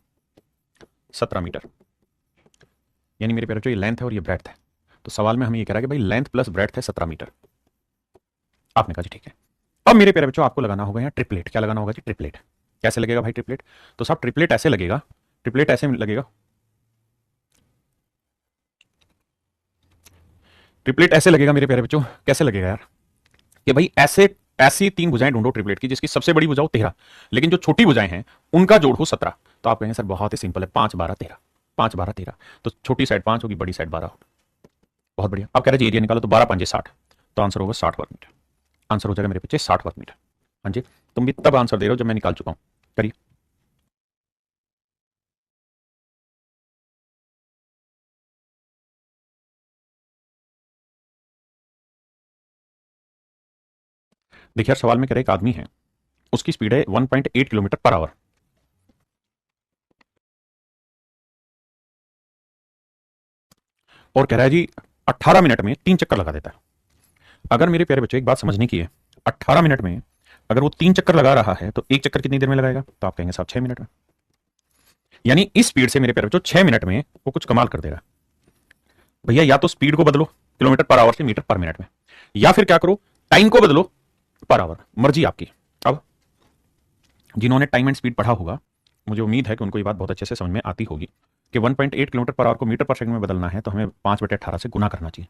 17 मीटर, यानी मेरे प्यारे बच्चों ये लेंथ है और ये ब्रेड्थ है। तो सवाल में हमें ये कह रहा है कि भाई लेंथ प्लस ब्रेड्थ है 17 मीटर। आपने कहा जी ठीक है। अब मेरे प्यारे बच्चों आपको लगाना होगा यहाँ ट्रिपलेट। क्या लगाना होगा जी? ट्रिपलेट। कैसे लगेगा भाई ट्रिपलेट? तो साहब ट्रिपलेट ऐसे लगेगा, ट्रिपलेट ऐसे लगेगा, ट्रिपलेट ऐसे लगेगा मेरे प्यारे बच्चों। कैसे लगेगा यार? कि भाई ऐसे ऐसी 3 भुजाएं ढूंढो ट्रिपलेट की जिसकी सबसे बड़ी भुजा हो 13, लेकिन जो छोटी भुजाएं हैं उनका जोड़ हो 17। तो आप कहेंगे सर बहुत ही सिंपल है, 5 12 13, 5 12 13। तो छोटी साइड 5 होगी, बड़ी साइड 12 होगी। बहुत बढ़िया। आप कह रहे जी एरिया निकालो, तो 12 5 60, तो आंसर होगा 60 वर्ग मीटर। आंसर हो जाएगा मेरे बच्चे 60 वर्ग मीटर। हाँ जी, तुम भी तब आंसर दे रहे हो जब मैं निकाल चुका हूं। करिए। देखिए यार सवाल में कह रहे एक आदमी है, उसकी स्पीड है 1.8 किलोमीटर पर आवर, और कह रहा है जी 18 मिनट में 3 चक्कर लगा देता है। अगर मेरे प्यारे बच्चों एक बात समझने की है, 18 मिनट में अगर वो 3 चक्कर लगा रहा है तो एक चक्कर कितनी देर में लगाएगा? तो आप कहेंगे साहब 6 मिनट में। यानी इस स्पीड से मेरे प्यारे बच्चों 6 मिनट में वो कुछ कमाल कर देगा। भैया या तो स्पीड को बदलो किलोमीटर पर आवर से मीटर पर मिनट में, या फिर क्या करो टाइम को बदलो पर आवर, मर्जी आपकी। अब जिन्होंने टाइम एंड स्पीड पढ़ा होगा, मुझे उम्मीद है कि उनको ये बात बहुत अच्छे से समझ में आती होगी कि 1.8 किलोमीटर पर आवर को मीटर पर सेकंड में बदलना है तो हमें 5/18 से गुना करना चाहिए।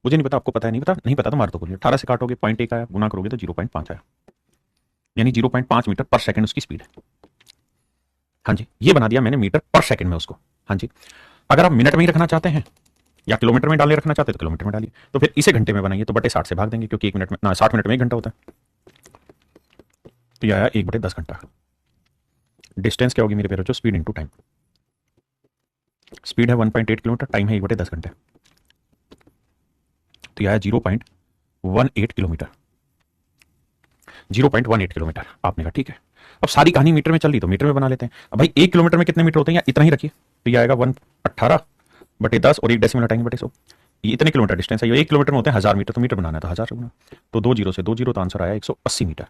मुझे नहीं पता, आपको पता है? नहीं पता? नहीं पता तो मार दो बोलिए। 18 से काटोगे 0.1 आया, गुना करोगे तो 0.5 आया, यानी 0.5 मीटर पर सेकंड उसकी स्पीड है। हाँ जी, ये बना दिया मैंने मीटर पर सेकंड में उसको। हाँ जी, अगर आप मिनट में ही रखना चाहते हैं या किलोमीटर में डालने रखना चाहते हैं तो किलोमीटर में डालिए। तो फिर इसे घंटे में बनाइए तो बटे 60 से भाग देंगे, क्योंकि 1 मिनट में ना 60 मिनट में 1 घंटा होता है। तो यह आया 1/10 घंटा। डिस्टेंस क्या होगी मेरे प्यारे बच्चों? Speed into time. स्पीड है 1.8 किलोमीटर, टाइम है 1/10 घंटे, तो यह है 0.18 किलोमीटर। 0.18 किलोमीटर। आपने कहा ठीक है। अब सारी कहानी मीटर में चल रही तो मीटर में बना लेते हैं। अब भाई 1 किलोमीटर में कितने मीटर होते हैं, या इतना ही रखिए, तो ये आएगा 118/10 और 1 डेसिमल हटाएंगे बटे 100। ये इतने किलोमीटर डिस्टेंस है, ये 1 किलोमीटर में होते हैं 1000 मीटर, तो मीटर बनाना है तो 1000 से गुना, तो 2 जीरो से 2 जीरो, तो आंसर आया 180 मीटर।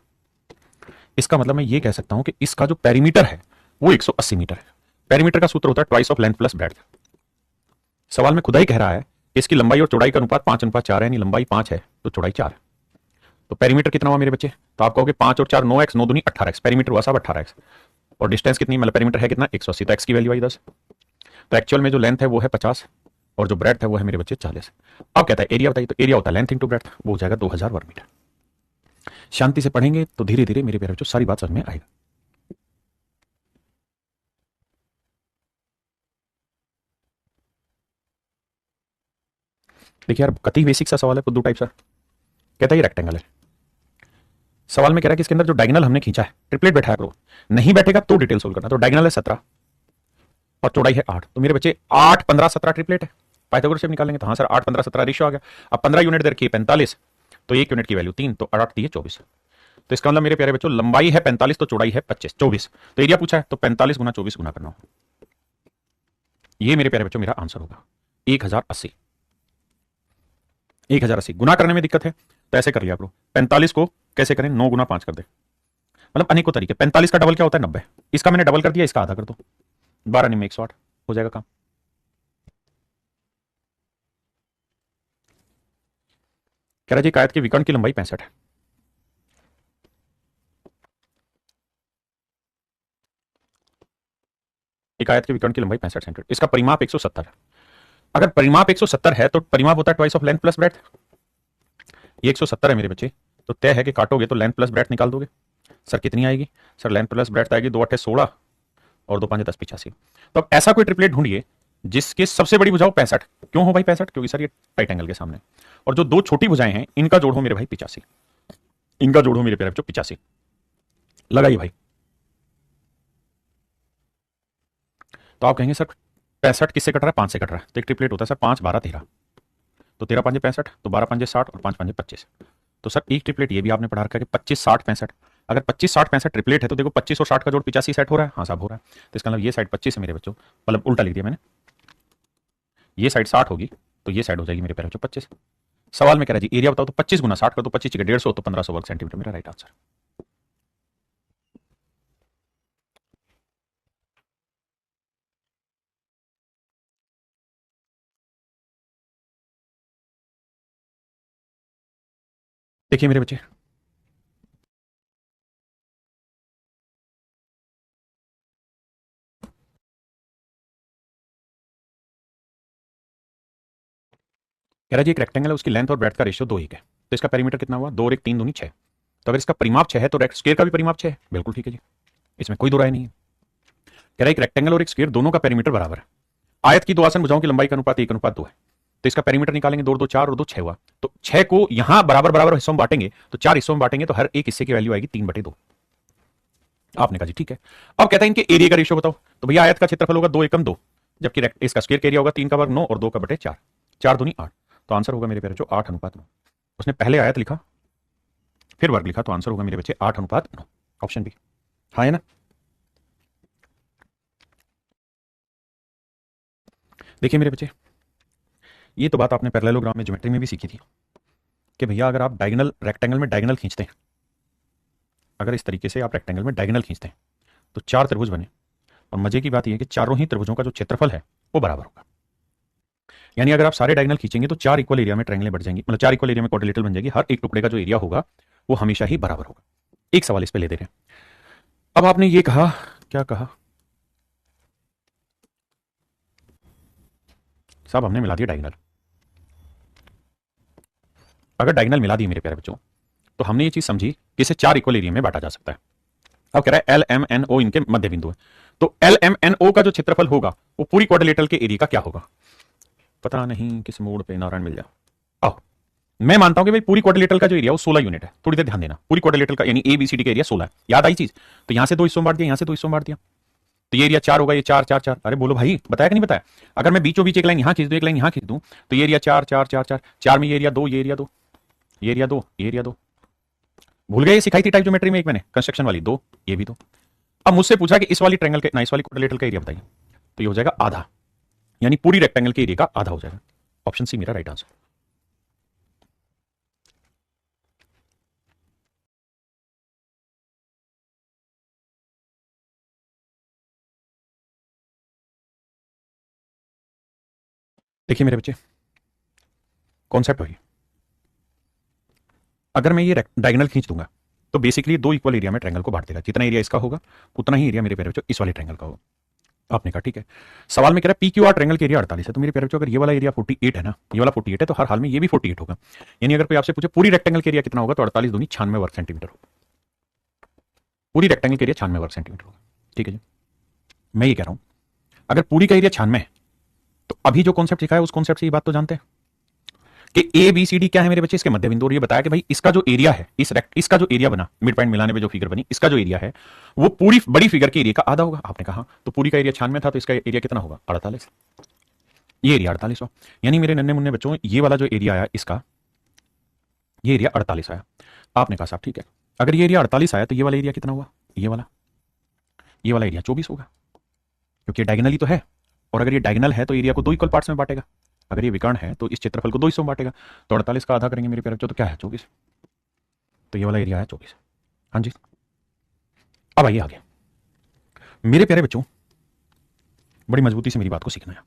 इसका मतलब मैं ये कह सकता हूं कि इसका जो पेरीमीटर है वो 180 मीटर है। पेरीमीटर का सूत्र होता है twice of length plus breadth. सवाल में खुदा ही कह रहा है कि इसकी लंबाई और चौड़ाई का अनुपात 5:4 है, यानी लंबाई 5 है तो चौड़ाई 4 है। तो पेरीमीटर कितना हुआ मेरे बच्चे? तो आप कहोगे 5 और 4 9x, 9 दूनी 18x, पेरीमीटर हुआ साहब 18x। और डिस्टेंस कितनी, मतलब पेरीमीटर है कितना? 180, तो x की वैल्यू आई 10। तो एक्चुअल में जो लेंथ है वो है 50 और जो ब्रेड्थ है वो है मेरे बच्चे 40। अब कहता है एरिया बताइए, तो एरिया होता है लेंथ इंटू ब्रेड्थ, वो हो जाएगा 2000 वर्ग मीटर। शांति से पढ़ेंगे तो धीरे धीरे मेरे प्यारे बच्चों सारी बात समझ में आएगा। देखिए यार कति बेसिक सा सवाल है, बुद्धू टाइप सा। कहता है ये रेक्टेंगल है, सवाल में कह रहा है कि इसके अंदर जो डायगोनल हमने खींचा है, ट्रिपलेट बैठाया करो, नहीं बैठेगा तो डिटेल सोल्व करना। तो डायगोनल है 17 और चौड़ाई है 8, तो मेरे बच्चे 8 15 17 ट्रिपलेट है। पाइथागोरस से निकालेंगे तो हाँ सर 8 15 17 रेशियो आ गया। अब 15 यूनिट दे रखी है 45, तो 1 यूनिट की वैल्यू 3, तो 8 दी है 24। तो इसका मतलब मेरे प्यारे बच्चों लंबाई है 45 तो चौड़ाई है 25 24, तो एरिया पूछा है तो 45 गुना 24 गुना करना होगा। ये मेरे प्यारे बच्चों मेरा आंसर होगा 1080। 1080 गुना करने में दिक्कत है तो ऐसे कर लिया करो, 45 को कैसे करें, 9 गुना 5 कर दे, मतलब अनेकों तरीके। 45 का डबल क्या होता है 90, इसका मैंने डबल कर दिया, इसका आधा कर दो, 12 में 108 हो जाएगा काम। कह रहा जी कायद के विकर्ण की लंबाई 65 है। एक आयत के विकर्ण की लंबाई 65 सेंटीमीटर, इसका परिमाप 170 है। अगर परिमाप 170 है तो परिमाप होता है twice of length plus breadth. ये 170 है मेरे बच्चे, तो तय है कि काटोगे तो लेंथ प्लस ब्रेड्थ निकाल दोगे। सर कितनी आएगी? सर लेंथ प्लस ब्रेड्थ आएगी 2 8 16 और 2 5 10 85। तो अब ऐसा कोई ट्रिपलेट ढूंढिए जिसकी सबसे बड़ी भुजा हो 65। क्यों हो भाई 65? क्योंकि सर ये राइट एंगल के सामने, और जो 2 छोटी भुजाएं हैं इनका जोड़ हो मेरे भाई 85, इनका जोड़ हो मेरे प्यारे बच्चों 85। लगाइए भाई। तो आप कहेंगे सर 65 किससे कट रहा है, 5 से कट रहा है। तो एक ट्रिपलेट होता है सर 5 12 13, तो 13 5 65, तो 12 5 60 और 5 5 25। तो सर एक ट्रिपलेट ये भी आपने पढ़ा रखा है कि 25 60 65। अगर 25 60 65 ट्रिपलेट है तो देखो 25 और 60 का जोड़ 85 सेट हो रहा है। हाँ साहब हो रहा है। तो इसका मतलब ये साइड 25 है मेरे बच्चों, मतलब उल्टा लिख दिया मैंने, ये साइड 60 होगी तो ये साइड हो जाएगी मेरे प्यारे बच्चों 25। सवाल में कह रहा है जी एरिया बताओ, तो 25 गुना 60 का तो 25 150, तो 1500 वर्ग सेंटीमीटर मेरा राइट आंसर। देखिए मेरे बच्चे, कह रहा जी एक रेक्टेंगल है, उसकी लेंथ और ब्रेड्थ का रेशियो 2 1 है, तो इसका पेरीमीटर कितना हुआ, 2 और 1 3 दूनी 6। तो अगर इसका परिमाप 6 है तो स्क्वायर का भी परिमाप 6 है। बिल्कुल ठीक है जी, इसमें कोई दो राय नहीं है। कह रहा है एक रेक्टेंगल और एक स्क्वायर दोनों का पेरीमीटर बराबर है। आयत की दो आसन भुजाओं की लंबाई का अनुपात 1:2 है, तो इसका पेरीमीटर निकालेंगे, 2 2 4 और 2 6 हुआ। तो 6 को यहां बराबर बराबर हिस्सों में बांटेंगे, तो 4 हिस्सों में बांटेंगे तो हर एक हिस्से की वैल्यू आएगी 3/2। आपने कहा जी ठीक है। अब कहता है इनके एरिया का रेशियो बताओ, तो भैया आयत का क्षेत्रफल होगा 2 एकम 2, जबकि इसका स्क्वायर का एरिया होगा 3 का वर्ग 9 और 2 का बटे 4, 4 दूनी 8। तो आंसर होगा मेरे प्यारे बच्चों 8:9। उसने पहले आयत लिखा फिर वर्ग लिखा, तो आंसर होगा मेरे बच्चे 8:9, ऑप्शन बी। हाँ है ना। देखिए मेरे बच्चे, ये तो बात आपने पैरेललोग्राम में ज्योमेट्री में भी सीखी थी कि भैया अगर आप डायगोनल रेक्टेंगल में डायगोनल खींचते हैं, अगर इस तरीके से आप रेक्टेंगल में डायगोनल खींचते हैं तो 4 त्रिभुज बने, और मजे की बात यह है कि चारों ही त्रिभुजों का जो क्षेत्रफल है वो बराबर होगा। यानी अगर आप सारे डायगोनल खींचेंगे तो 4 इक्वल एरिया में ट्रायंगलें बढ़ जाएंगी, मतलब 4 इक्वल एरिया में क्वाड्रिलेटरल बन जाएगी। हर एक टुकड़े का जो एरिया होगा वो हमेशा ही बराबर होगा। एक सवाल इस पे ले दे रहे हैं। अब आपने ये कहा, क्या कहा साहब, हमने मिला दिया डायगोनल। अगर डायगोनल मिला दी मेरे प्यारे बच्चों, तो हमने ये चीज समझी कि इसे 4 इक्वल एरिया में बांटा जा सकता है। अब कह रहा है एल एम एन ओ इनके मध्य बिंदु है, तो एल एम एन ओ का जो क्षेत्रफल होगा वो पूरी क्वाड्रिलेटरल के एरिया का क्या होगा। पता नहीं किस मोड़ पे नारायण मिल जाए। आओ, मैं मानता हूं कि भाई पूरी क्वाड्रिलेटरल का जो एरिया वो 16 यूनिट है। थोड़ी देर ध्यान देना, पूरी क्वाड्रिलेटरल का यानी ए बी सी डी का एरिया 16 है। याद आई चीज। तो यहां से 2 हिस्सों में बांट दिया, यहां से 2 हिस्सों में बांट दिया, तो ये एरिया 4 होगा, ये 4 4 4। अरे बोलो भाई, बताया कि नहीं बताया। अगर मैं बीचों बीच एक लाइन यहां खींच दूं, एक लाइन यहां खींच दूं, तो ये एरिया 4 4 4 4 4 में ये एरिया 2, ये एरिया 2, ये एरिया 2, ये एरिया 2। भूल गए, ये सिखाई थी टाइप ज्योमेट्री में एक मैंने, कंस्ट्रक्शन वाली 2, ये भी 2। अब मुझसे पूछा कि इस वाली ट्रायंगल के ना इस वाली क्वाड्रिलेटरल का एरिया बताइए, तो ये हो जाएगा आधा, यानी पूरी रेक्टेंगल के एरिया का आधा हो जाएगा। ऑप्शन सी मेरा राइट आंसर। देखिए मेरे बच्चे, कॉन्सेप्ट वही, अगर मैं ये डायगोनल खींच दूंगा तो बेसिकली 2 इक्वल एरिया में ट्रायंगल को बांट देगा। जितना एरिया इसका होगा उतना ही एरिया मेरे प्यारे बच्चों इस वाले ट्रायंगल का होगा। आपने कहा ठीक है। सवाल में कह रहा है पी क्यू आर ट्रायंगल का एरिया 48 है, तो मेरे प्यारे बच्चों अगर ये वाला एरिया 48 है ना, ये वाला 48 है, तो हर हाल में ये भी 48 होगा। यानी अगर कोई आपसे पूछे पूरी रेक्टेंगल के एरिया कितना होगा, तो 48 दूनी 96 वर्ग सेंटीमीटर होगा। पूरी रेक्टेंगल के एरिया 96 वर्ग सेंटीमीटर होगा। ठीक है जी, मैं ये कह रहा हूं अगर पूरी का एरिया 96 है, तो अभी जो कॉन्सेप्ट सिखाया उस कॉन्सेप्ट से ये बात तो जानते हैं कि ए बी सी डी क्या है मेरे बच्चे, इसके मध्य बिंदु। और ये बताया कि भाई इसका जो एरिया है, इसका जो एरिया बना मिड पॉइंट मिलाने पे जो फिगर बनी, इसका जो एरिया है वो पूरी बड़ी फिगर के एरिया का आधा होगा। आपने कहा तो पूरी का एरिया 96 था, तो इसका एरिया कितना होगा, 48। ये एरिया 48 हुआ। यानी मेरे नन्हे मुन्ने बच्चों, ये वाला जो एरिया आया इसका, ये एरिया 48 आया। आपने कहा साहब ठीक है, अगर ये एरिया 48 आया तो ये वाला एरिया कितना हुआ, ये वाला एरिया 24 होगा, क्योंकि डायगोनली तो है। और अगर ये डायगोनल है तो एरिया को 2 इक्वल पार्ट्स में बांटेगा। अगर ये विकर्ण है तो इस क्षेत्रफल को 2 हिस्सों में बांटेगा। तो 48 का आधा करेंगे मेरे प्यारे बच्चों, तो क्या है 24। तो ये वाला एरिया है 24। हाँ जी, अब आइए आगे। मेरे प्यारे बच्चों, बड़ी मजबूती से मेरी बात को सीखना है,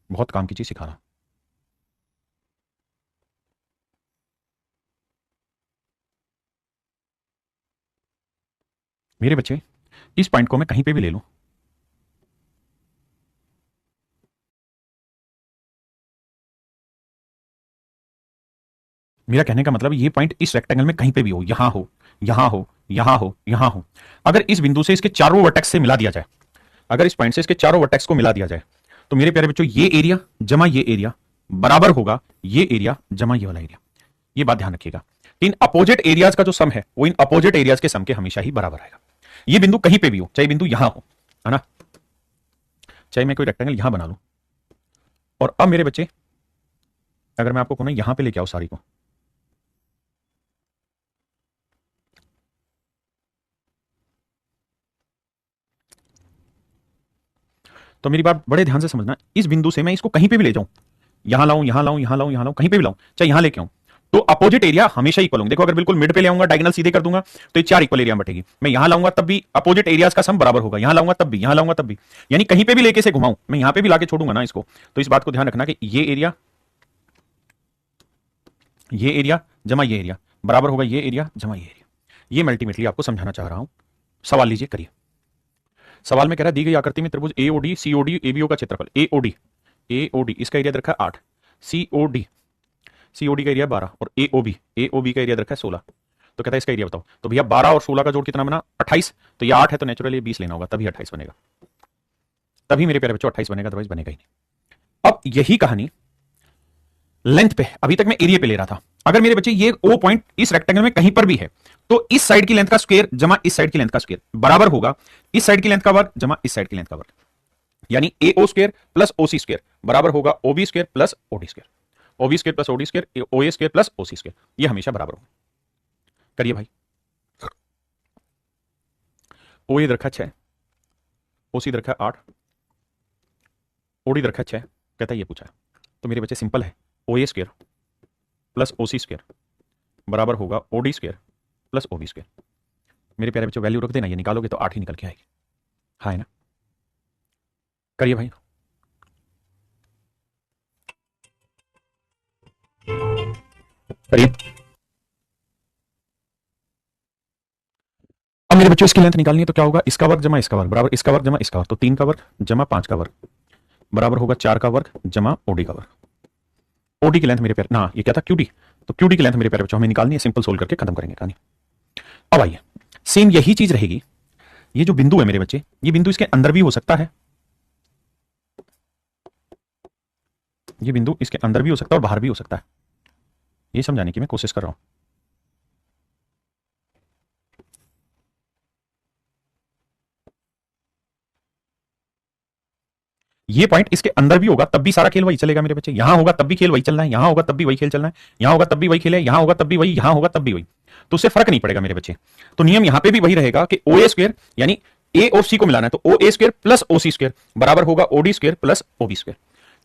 बहुत काम की चीज सिखा रहा। मेरे बच्चे, इस पॉइंट को मैं कहीं पे भी ले लूं, मेरा कहने का मतलब ये पॉइंट इस रेक्टेंगल में कहीं पे भी हो, यहां हो, यहां हो, यहां हो, यहां हो, अगर इस बिंदु से इसके चारों वर्टेक्स से मिला दिया जाए, अगर इस पॉइंट से इसके चारों वर्टेक्स को मिला दिया जाए, तो मेरे प्यारे बच्चों ये एरिया जमा ये एरिया बराबर होगा ये एरिया जमा ये वाला एरिया। ये बात ध्यान रखिएगा, इन अपोजिट एरियाज का जो सम है वो इन अपोजिट एरियाज के सम के हमेशा ही बराबर आएगा। ये बिंदु कहीं पे भी हो, चाहे बिंदु यहां हो, है ना। चाहे मैं कोई रेक्टेंगल यहां बना लूं, और अब मेरे बच्चे अगर मैं आपको कहूं यहां पे लेके आओ सारी को, तो मेरी बात बड़े ध्यान से समझना, इस बिंदु से मैं इसको कहीं पे भी ले जाऊं, यहां लाऊं, यहां लाऊं, यहां लाऊं, यहां लाऊं, कहीं पे भी लाऊं, चाहे यहां लेके आऊं, तो अपोजिट एरिया हमेशा इक्वल होंगे। देखो अगर बिल्कुल मिड पे ले आऊंगा, डायगोनल सीधे कर दूंगा, तो ये 4 इक्वल एरिया में बटेगी। मैं यहां लाऊंगा तब भी अपोजिट एरियाज का सम बराबर होगा, यहां लाऊंगा तब भी, यहां लाऊंगा तब भी, यानी कहीं पे भी लेके से घुमाऊं, मैं यहां पे भी लाके छोड़ूंगा ना इसको, तो इस बात को ध्यान रखना कि ये एरिया जमा ये एरिया बराबर होगा ये एरिया जमा ये एरिया। ये मैं अल्टीमेटली आपको समझाना चाह रहा हूं। सवाल लीजिए, करिए। सवाल में कह रहा है दी गई आकृति में त्रिभुज एओडी सीओडी एबीओ का क्षेत्रफल, एओडी इसका एरिया रखा है 8, सीओडी का एरिया 12 और एओबी का एरिया रखा है 16। तो कहता है इसका एरिया बताओ। तो भैया 12 और 16 का जोड़ कितना बना? 28। तो ये 8 है तो नेचुरली 20 लेना होगा, तभी 28 बनेगा, तभी मेरे प्यारे बच्चों 28 बनेगा, अदरवाइज बनेगा ही नहीं। अब यही कहानी लेंथ पे, अभी तक मैं एरिया पे ले रहा था। अगर मेरे बच्चे ये ओ पॉइंट इस रेक्टेंगल में कहीं पर भी है, तो इस साइड की लेंथ का स्क्वायर जमा इस साइड की लेंथ का स्क्वायर बराबर होगा इस साइड की लेंथ का वर्ग जमा इस साइड की लेंथ का वर्ग, यानी एओ स्क्वायर प्लस ओसी स्क्वायर बराबर होगा ओबी स्क्वायर प्लस ओडी स्क्वायर, ओबी स्क्वायर प्लस ओडी स्क्वायर, ओए स्क्वायर प्लस ओसी स्क्वायर, ये हमेशा बराबर होगा। करिए भाई। ओए रखा 6, ओसी रखा 8, ओडी रखा 6, कहता है ये पूछा है। तो मेरे बच्चे सिंपल है, ओए स्क्वायर प्लस ओसी स्क्वायर बराबर होगा ओडी स्क्वायर प्लस ओबी स्क्वायर। मेरे प्यारे बच्चों वैल्यू रख देना, ये निकालोगे तो 8 ही निकल के आएगी, हाँ है ना। करिए भाई। करिए। अब मेरे बच्चों इसकी लेंथ निकालनी है, तो क्या होगा? इसका वर्ग जमा इसका वर्ग बराबर इसका वर्ग जमा इसका वर्ग, तो 3 का वर्ग जमा 5 का वर्ग बराबर होगा 4 का वर्ग जमा ओडी का वर्ग। ओडी की लेंथ मेरे प्यारे, ना ये क्या था? क्यूडी। तो क्यूडी की लेंथ मेरे प्यारे बच्चों हमें निकालनी है, सिंपल सोल्व करके खत्म करेंगे कहानी। अब आइए, सेम यही चीज रहेगी। ये जो बिंदु है मेरे बच्चे, ये बिंदु इसके अंदर भी हो सकता है, ये बिंदु इसके अंदर भी हो सकता है और बाहर भी हो सकता है, ये समझाने की मैं कोशिश कर रहा हूं। ये पॉइंट इसके अंदर भी होगा तब भी सारा खेल वही चलेगा मेरे बच्चे, यहां होगा तब भी खेल वही चलना है, यहां होगा तब भी वही खेल चलना है, यहां होगा तब भी वही खेल है, यहां होगा तब भी वही, यहां होगा तब भी वही, तो उससे फर्क नहीं पड़ेगा मेरे बच्चे। तो नियम यहां पे भी वही रहेगा कि ओ ए स्क्वायर यानी ए और सी को मिलाना है, तो ओ ए स्क्वायर प्लस ओ सी स्क्वायर बराबर होगा ओडी स्क्वायर प्लस ओबी स्क्वायर।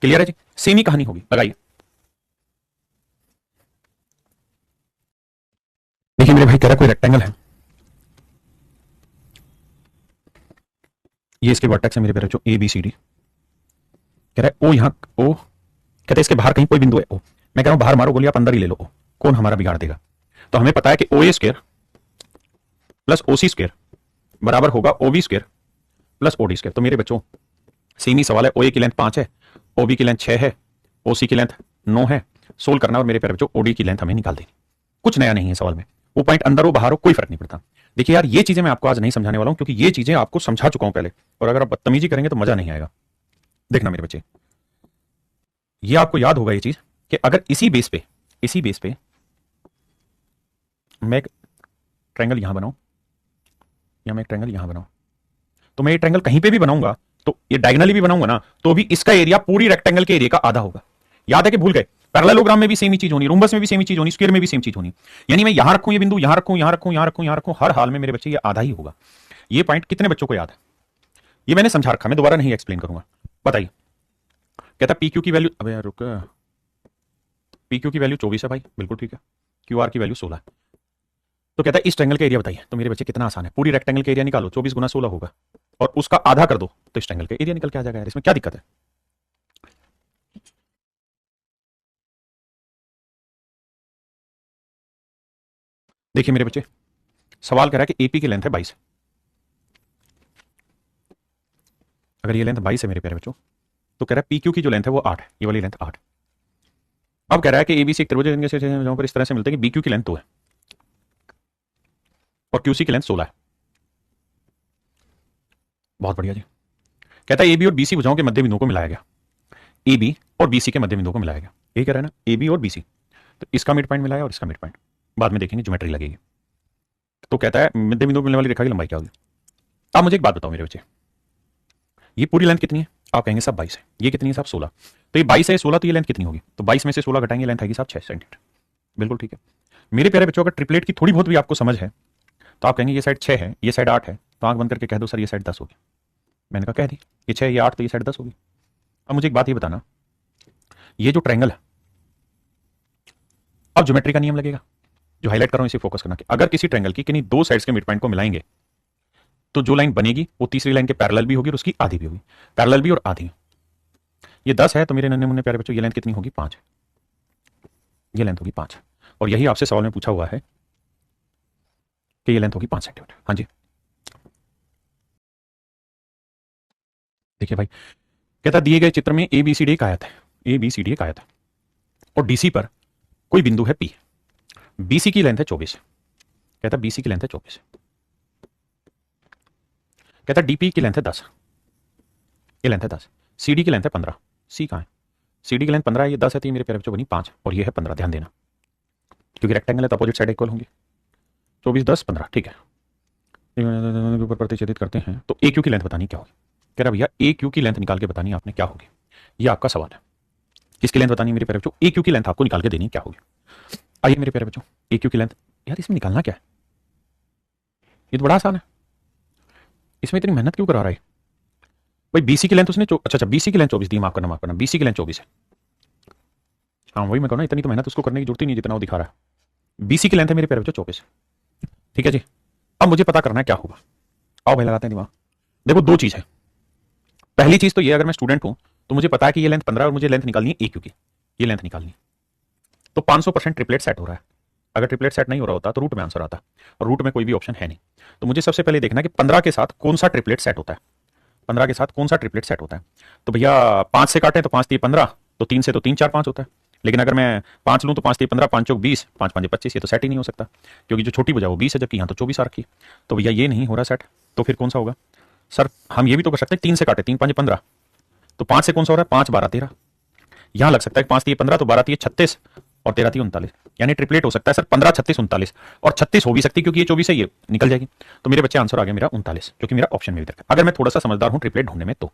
क्लियर है जी? सेम ही कहानी होगी, लगाइए। देखिए मेरे भाई, कह रहा कोई रेक्टेंगल है, ये इसके वर्टेक्स है मेरे बच्चों ए बी सी डी, कह रहा है ओ यहां ओ, कहते हैं इसके बाहर कहीं कोई बिंदु है ओ, मैं कह रहा हूं बाहर मारो गोली, आप अंदर ही ले लो ओ, कौन हमारा बिगाड़ देगा? तो हमें पता है कि ओ ए स्क्वायर प्लस ओ सी स्क्वायर बराबर होगा ओबी स्क्वायर प्लस ओडी स्क्वायर। तो मेरे बच्चों सेम ही सवाल है, ओ ए की लेंथ 5 है, ओबी की लेंथ 6 है, ओसी की लेंथ 9 है, सोल्व करना और मेरे प्यारे बच्चों ओडी की लेंथ हमें निकाल देनी। कुछ नया नहीं है सवाल में, वो पॉइंट अंदर हो बाहर हो कोई फर्क नहीं पड़ता। देखिए यार, ये चीजें मैं आपको आज नहीं समझाने वाला हूं, क्योंकि ये चीजें आपको समझा चुका हूं पहले, और अगर आप बदतमीजी करेंगे तो मजा नहीं आएगा। देखना मेरे बच्चे, ये आपको याद होगा ये चीज कि अगर इसी बेस पे मैं एक ट्रायंगल यहां बनाऊं या मैं एक ट्रायंगल यहां बनाऊं, तो मैं ये ट्रायंगल कहीं पे भी बनाऊंगा तो ये डायगोनली भी बनाऊंगा ना, तो भी इसका एरिया पूरी रेक्टेंगल के एरिया का आधा होगा। याद है कि भूल गए? पैरेललोग्राम में भी सेम ही चीज होनी, रोम्बस में भी सेम ही चीज होनी, स्क्वायर में भी सेम चीज होनी, यानी मैं यहां रखूं ये बिंदु, यहां रखूं, यहां रखूं, यहां रखूं, यहां रखूं, हर हाल में मेरे बच्चे ये आधा ही होगा। ये पॉइंट कितने बच्चों को याद है? ये मैंने समझा रखा, मैं दोबारा नहीं एक्सप्लेन करूंगा। बताइए। कहता पी क्यू की वैल्यू, अबे यार रुक, पी क्यू की वैल्यू 24 है भाई, बिल्कुल ठीक है, क्यू आर की वैल्यू 16 है। तो कहता है इस ट्रायंगल का एरिया बताइए। तो मेरे बच्चे कितना आसान है, पूरी रेक्टेंगल का एरिया निकालो, 24 गुना 16 होगा, और उसका आधा कर दो तो इस ट्रायंगल का एरिया निकल के आ जाएगा यार, इसमें क्या दिक्कत है? देखिए मेरे बच्चे, सवाल कह रहा है कि एपी की लेंथ है 22, अगर ये लेंथ 22 है मेरे प्यारे बच्चों, तो कह रहा है पीक्यू की जो लेंथ है वो 8 है, ये वाली लेंथ 8। अब कह रहा है कि एबीसी एक त्रिभुज जहां पर इस तरह से मिलते हैं कि बीक्यू की लेंथ 2 है और क्यूसी की लेंथ 16 है। बहुत बढ़िया जी। कहता है एबी और बीसी भुजाओं के मध्य बिंदुओं को मिलाया गया, एबी और बीसी के मध्य बिंदुओं को मिलाया गया, ये कह रहा है ना, एबी और बीसी, तो इसका मिड पॉइंट मिलाया और इसका मिड पॉइंट, बाद में देखेंगे ज्योमेट्री लगेगी। तो कहता है मध्य बिंदु को मिलने वाली रेखा की लंबाई क्या होगी? अब मुझे एक बात बताओ मेरे बच्चे, ये पूरी लेंथ कितनी है? आप कहेंगे साहब 22 है। ये कितनी है साहब 16। तो ये 22 है 16, तो ये लेंथ कितनी होगी? तो 22 में से 16 घटाएंगे, लेंथ आएगी साहब 6 सेंटीमीटर। बिल्कुल ठीक है मेरे प्यारे बच्चों। अगर ट्रिपलेट की थोड़ी बहुत भी आपको समझ है तो आप कहेंगे ये साइड 6 है, ये साइड 8 है, तो आंख बंद करके कह दो सर ये साइड 10 होगी। मैंने कहा कह दी, ये 6 ये 8 तो ये साइड 10 होगी। अब मुझे एक बात ये बताना, ये जो ट्रायंगल है, अब ज्योमेट्री का नियम लगेगा, जो हाईलाइट कर रहा हूं इसे फोकस करना कि अगर किसी ट्रायंगल की किन्हीं दो साइड्स के मिड पॉइंट को मिलाएंगे तो जो लाइन बनेगी वो तीसरी लाइन के पैरेलल भी होगी और उसकी आधी भी होगी, पैरेलल भी और आधी। ये 10 है तो मेरे नन्हे मुन्ने प्यारे बच्चों ये लेंथ कितनी होगी? 5। ये लेंथ होगी 5, और यही आपसे सवाल में पूछा हुआ है कि ये लेंथ होगी 5 सेंटीमीटर। हाँ जी देखिए भाई, कहता दिए गए चित्र में ABCD एक आयत है, ABCD एक आयत है और DC पर कोई बिंदु है P। BC की लेंथ है 24। कहता BC की लेंथ है 24। कहता DP की लेंथ है 10। ये लेंथ है 10। CD की लेंथ है 15। C कहाँ है? CD की लेंथ 15 है, ये 10 है, तो ये मेरे प्यारे बच्चों बनी 5 और ये है 15। ध्यान देना क्योंकि रेक्टेंगल है तो अपोजिट साइड इक्वल होंगे। 24 10 15 ठीक है। ऊपर प्रतिच्छेदित करते हैं तो AQ की लेंथ बतानी क्या होगी? कह रहा भैया AQ की लेंथ निकाल के बतानी आपने क्या होगी, ये आपका सवाल है। किसकी लेंथ बतानी मेरे प्यारे बच्चों? AQ की लेंथ आपको निकाल के देनी क्या होगी। आइए मेरे प्यारे बच्चों AQ की लेंथ, यार इसमें निकालना क्या है, ये तो बड़ा आसान है, इसमें इतनी मेहनत क्यों करा रहा है भाई? BC की लेंथ उसने अच्छा BC की लेंथ 24 दी, माफ करना BC की लेंथ 24 है। हाँ वही मैं कहूँ ना, इतनी तो मेहनत उसको करने की जरूरत ही नहीं जितना वो दिखा रहा है। BC की लेंथ है मेरे प्यारे बच्चों 24। ठीक है जी, अब मुझे पता करना है क्या होगा। आओ भाई लगाते हैं दिमाग। देखो दो चीज है, पहली चीज तो ये, अगर मैं स्टूडेंट हूं तो मुझे पता है कि ये लेंथ 15 और मुझे लेंथ निकालनी है AQ की, ये लेंथ निकालनी है तो 500% ट्रिपलेट सेट हो रहा है। अगर ट्रिपलेट सेट नहीं हो रहा होता तो रूट में आंसर आता, और रूट में कोई भी ऑप्शन है नहीं। तो मुझे सबसे पहले देखना है कि 15 के साथ कौन सा ट्रिपलेट सेट होता है, 15 के साथ कौन सा ट्रिपलेट सेट होता है। तो भैया 5 से काटें तो 5 3 15, तो 3 से तो 3 4 5 होता है। लेकिन अगर मैं 5 लूं तो 5 3 15, 5 चौक 20, 5 5 25, ये तो सेट ही नहीं हो सकता क्योंकि जो छोटी बजा वो 20 है जबकि यहाँ तो 24 आ रखी है। तो भैया ये नहीं हो रहा सेट, तो फिर कौन सा होगा? सर हम ये भी तो कर सकते हैं 3 से काटे, 3 5 15, तो 5 से कौन सा हो रहा है? 5 12 13। यहां लग सकता है 5 3 15, तो 12 3 36 और 13 3 39, यानी ट्रिपलेट हो सकता है सर 15 36 39, और 36 हो भी सकती है क्योंकि ये 24 है, ये निकल जाएगी। तो मेरे बच्चे आंसर आ गया मेरा 39, जो कि मेरा ऑप्शन में भी दरकार, अगर मैं थोड़ा सा समझदार हूं ट्रिपलेट ढूंढने में तो।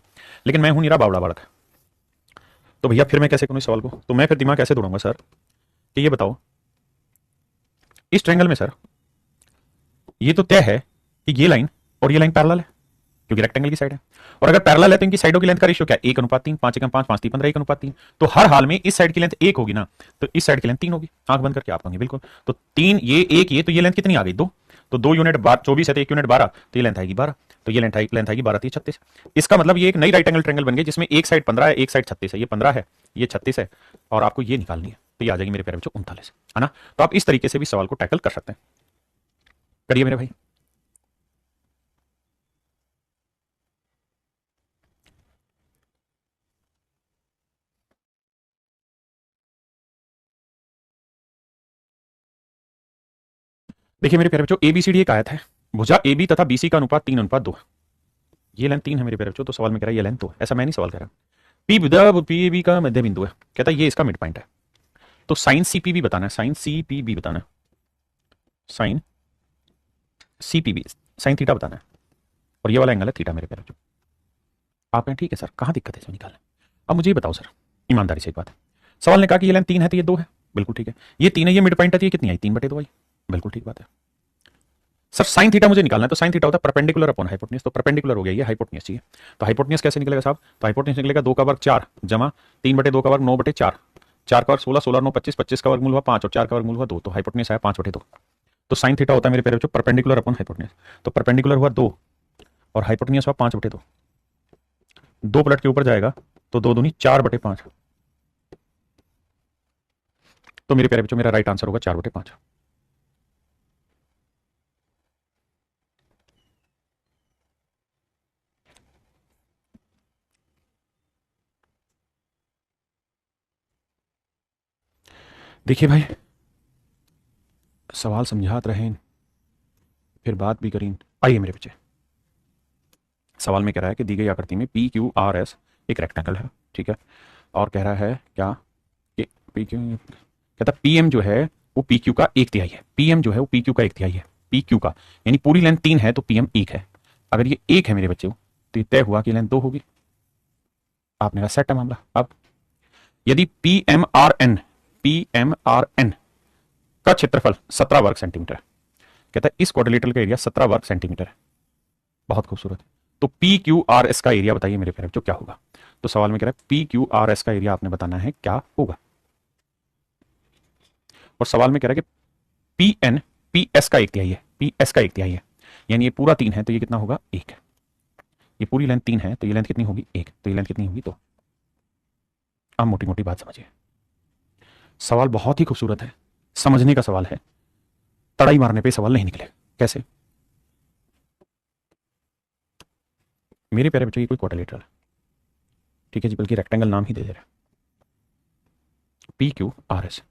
लेकिन मैं हूं निरा बावड़ा बालक, तो भैया फिर मैं कैसे करूं इस सवाल को? तो मैं फिर दिमाग कैसे दौड़ूंगा सर कि ये बताओ इस ट्रायंगल में सर ये तो तय है कि ये लाइन और ये लाइन पैरेलल है क्योंकि रेक्टेंगल की साइड है, और अगर पैरेलल है तो इनकी साइडों की लेंथ का रेशियो क्या है? 1:3, 5 एकम 5 5 3 15, 1:3। तो हर हाल में इस साइड की लेंथ 1 होगी ना, तो इस साइड की लेंथ 3 होगी। आंख बंद करके आप कहेंगे बिल्कुल, तो 3 ये 1 ये, तो ये लेंथ कितनी आ गई? 2। तो 2 यूनिट 24 है तो 1 यूनिट 12, तो ये लेंथ आएगी 12, तो ये लेंथ आएगी 12 3 36। इसका मतलब ये एक नई राइट एंगल ट्रायंगल बन गई जिसमें एक साइड 15 है एक साइड 36 है, ये 15 है ये 36 है, और आपको ये निकालनी है, तो ये आ जाएगी मेरे प्यारे बच्चों 39, है ना। तो आप इस तरीके से भी सवाल को टैकल कर सकते हैं, करिए मेरे भाई। देखिए मेरे प्यारे बच्चों ABCD एक आयत है, भुजा AB तथा BC का अनुपात 3:2 है। ये लेंथ 3 है मेरे प्यारे बच्चों, तो सवाल में कह रहा है ये लेंथ 2 है, ऐसा मैं नहीं सवाल कर रहा। PB का मध्य बिंदु है, कहता है ये इसका मिड पॉइंट है, तो साइन CPB बताना है, साइन CPB बताना है, साइन CPB साइन थीटा बताना है, और ये वाला एंगल है थीटा मेरे प्यारे बच्चों। आप कहें ठीक है सर कहां दिक्कत है इसमें निकालना। अब मुझे ये बताओ सर ईमानदारी से एक बात है, सवाल ने कहा कि ये लेंथ 3 है तो ये 2 है, बिल्कुल ठीक है। ये 3 है, ये मिड पॉइंट है, तो ये कितनी आई? 3/2 आई, बिल्कुल ठीक बात है। सर साइन थीटा मुझे निकालना है, तो साइन थीटा होता है परपेंडिकुलर अपॉन हाइपोटेन्यूज, तो परपेंडिकुलर हो गया, ये हाइपोटेन्यूज चाहिए। तो हाइपोटेन्यूज कैसे निकलेगा साहब? तो हाइपोटेन्यूज निकलेगा 2 का वर्ग 4 जमा 3/2 का वर्ग 9/4, 4 का वर्ग 16, 16 9 25, 25 का वर्गमूल हुआ 5 और 4 का वर्गमूल हुआ 2, तो हाइपोटेन्यूज आया 5/2। तो साइन थीटा होता है मेरे प्यारे बच्चों परपेंडिकुलर अपॉन हाइपोटेन्यूज, तो परपेंडिकुलर हुआ 2 और हाइपोटेन्यूज हुआ 5/2। 2 पलट के ऊपर जाएगा तो 2 दूनी 4/5, तो मेरे प्यारे बच्चों मेरा राइट आंसर होगा 4/5। देखिए भाई सवाल समझात रहें फिर बात भी करें। आइए मेरे बच्चे, सवाल में कह रहा है कि दी गई आकृति में PQRS एक रेक्टेंगल है, ठीक है, और कह रहा है क्या कि PQ, कहता PM जो है वो PQ का 1/3 है, PM जो है वो PQ का 1/3 है, PQ का, यानी पूरी लेंथ 3 है तो PM 1 है। अगर ये 1 है मेरे बच्चे तो ये तय हुआ कि लेंथ 2 होगी, आपने कहा सेट है मामला। अब यदि पी एम आर एन का क्षेत्रफल 17 वर्ग सेंटीमीटर है, कहता है इस क्वाड्रिलेटरल का एरिया 17 वर्ग सेंटीमीटर है। बहुत खूबसूरत। तो पी क्यू आर एस का एरिया बताइए मेरे प्यारे बच्चों क्या होगा। तो सवाल में कह रहा है पी क्यू आर एस का एरिया आपने बताना है क्या होगा। और सवाल में कह रहा है कि पी एन पी एस का एक तिहाई है, पी एस का एक तिहाई है, यानी ये पूरा 3 है तो ये कितना होगा 1 है। ये पूरी लेंथ 3 है तो ये लेंथ कितनी होगी 1, तो ये लेंथ कितनी होगी 2। अब मोटी मोटी बात समझिए। सवाल बहुत ही खूबसूरत है, समझने का सवाल है, तड़ाई मारने पे सवाल नहीं निकले। कैसे? मेरे प्यारे बच्चों ये कोई क्वाड्रिलेटरल है, ठीक है जी, बल्कि रेक्टेंगल नाम ही दे दे रहा है, पी क्यू आर एस।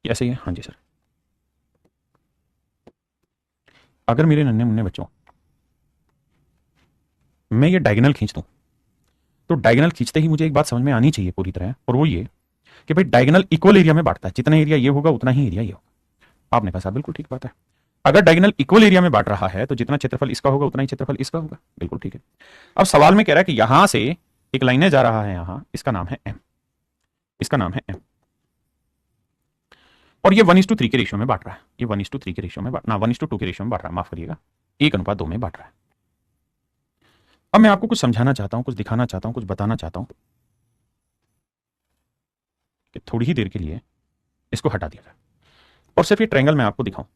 ऐसे ही है? हाँ जी सर। अगर मेरे नन्हे मुन्ने बच्चों मैं ये डायगोनल खींच दूं तो डायगोनल खींचते ही मुझे एक बात समझ में आनी चाहिए पूरी तरह, और वो ये कि भाई डायगोनल इक्वल एरिया में बांटता है, जितना एरिया ये होगा उतना ही एरिया ये होगा। आपने कहा साहब बिल्कुल ठीक बात है, अगर डायगोनल इक्वल एरिया में बांट रहा है तो जितना क्षेत्रफल इसका होगा उतना ही क्षेत्रफल इसका होगा। बिल्कुल ठीक है। अब सवाल में कह रहा है कि यहां से एक लाइने जा रहा है, यहां इसका नाम है एम, इसका नाम है एम, और ये 1:3 के रेशियो में बांट रहा है, ये 1:3 के रेशियो में ना 1:2 के रेशियो में बांट रहा है, माफ करिएगा 1:2 में बांट रहा है। अब मैं आपको कुछ समझाना चाहता हूं, कुछ दिखाना चाहता हूं, कुछ बताना चाहता हूं कि थोड़ी ही देर के लिए इसको हटा दिया जाए और सिर्फ ये ट्रायंगल मैं आपको दिखाऊं,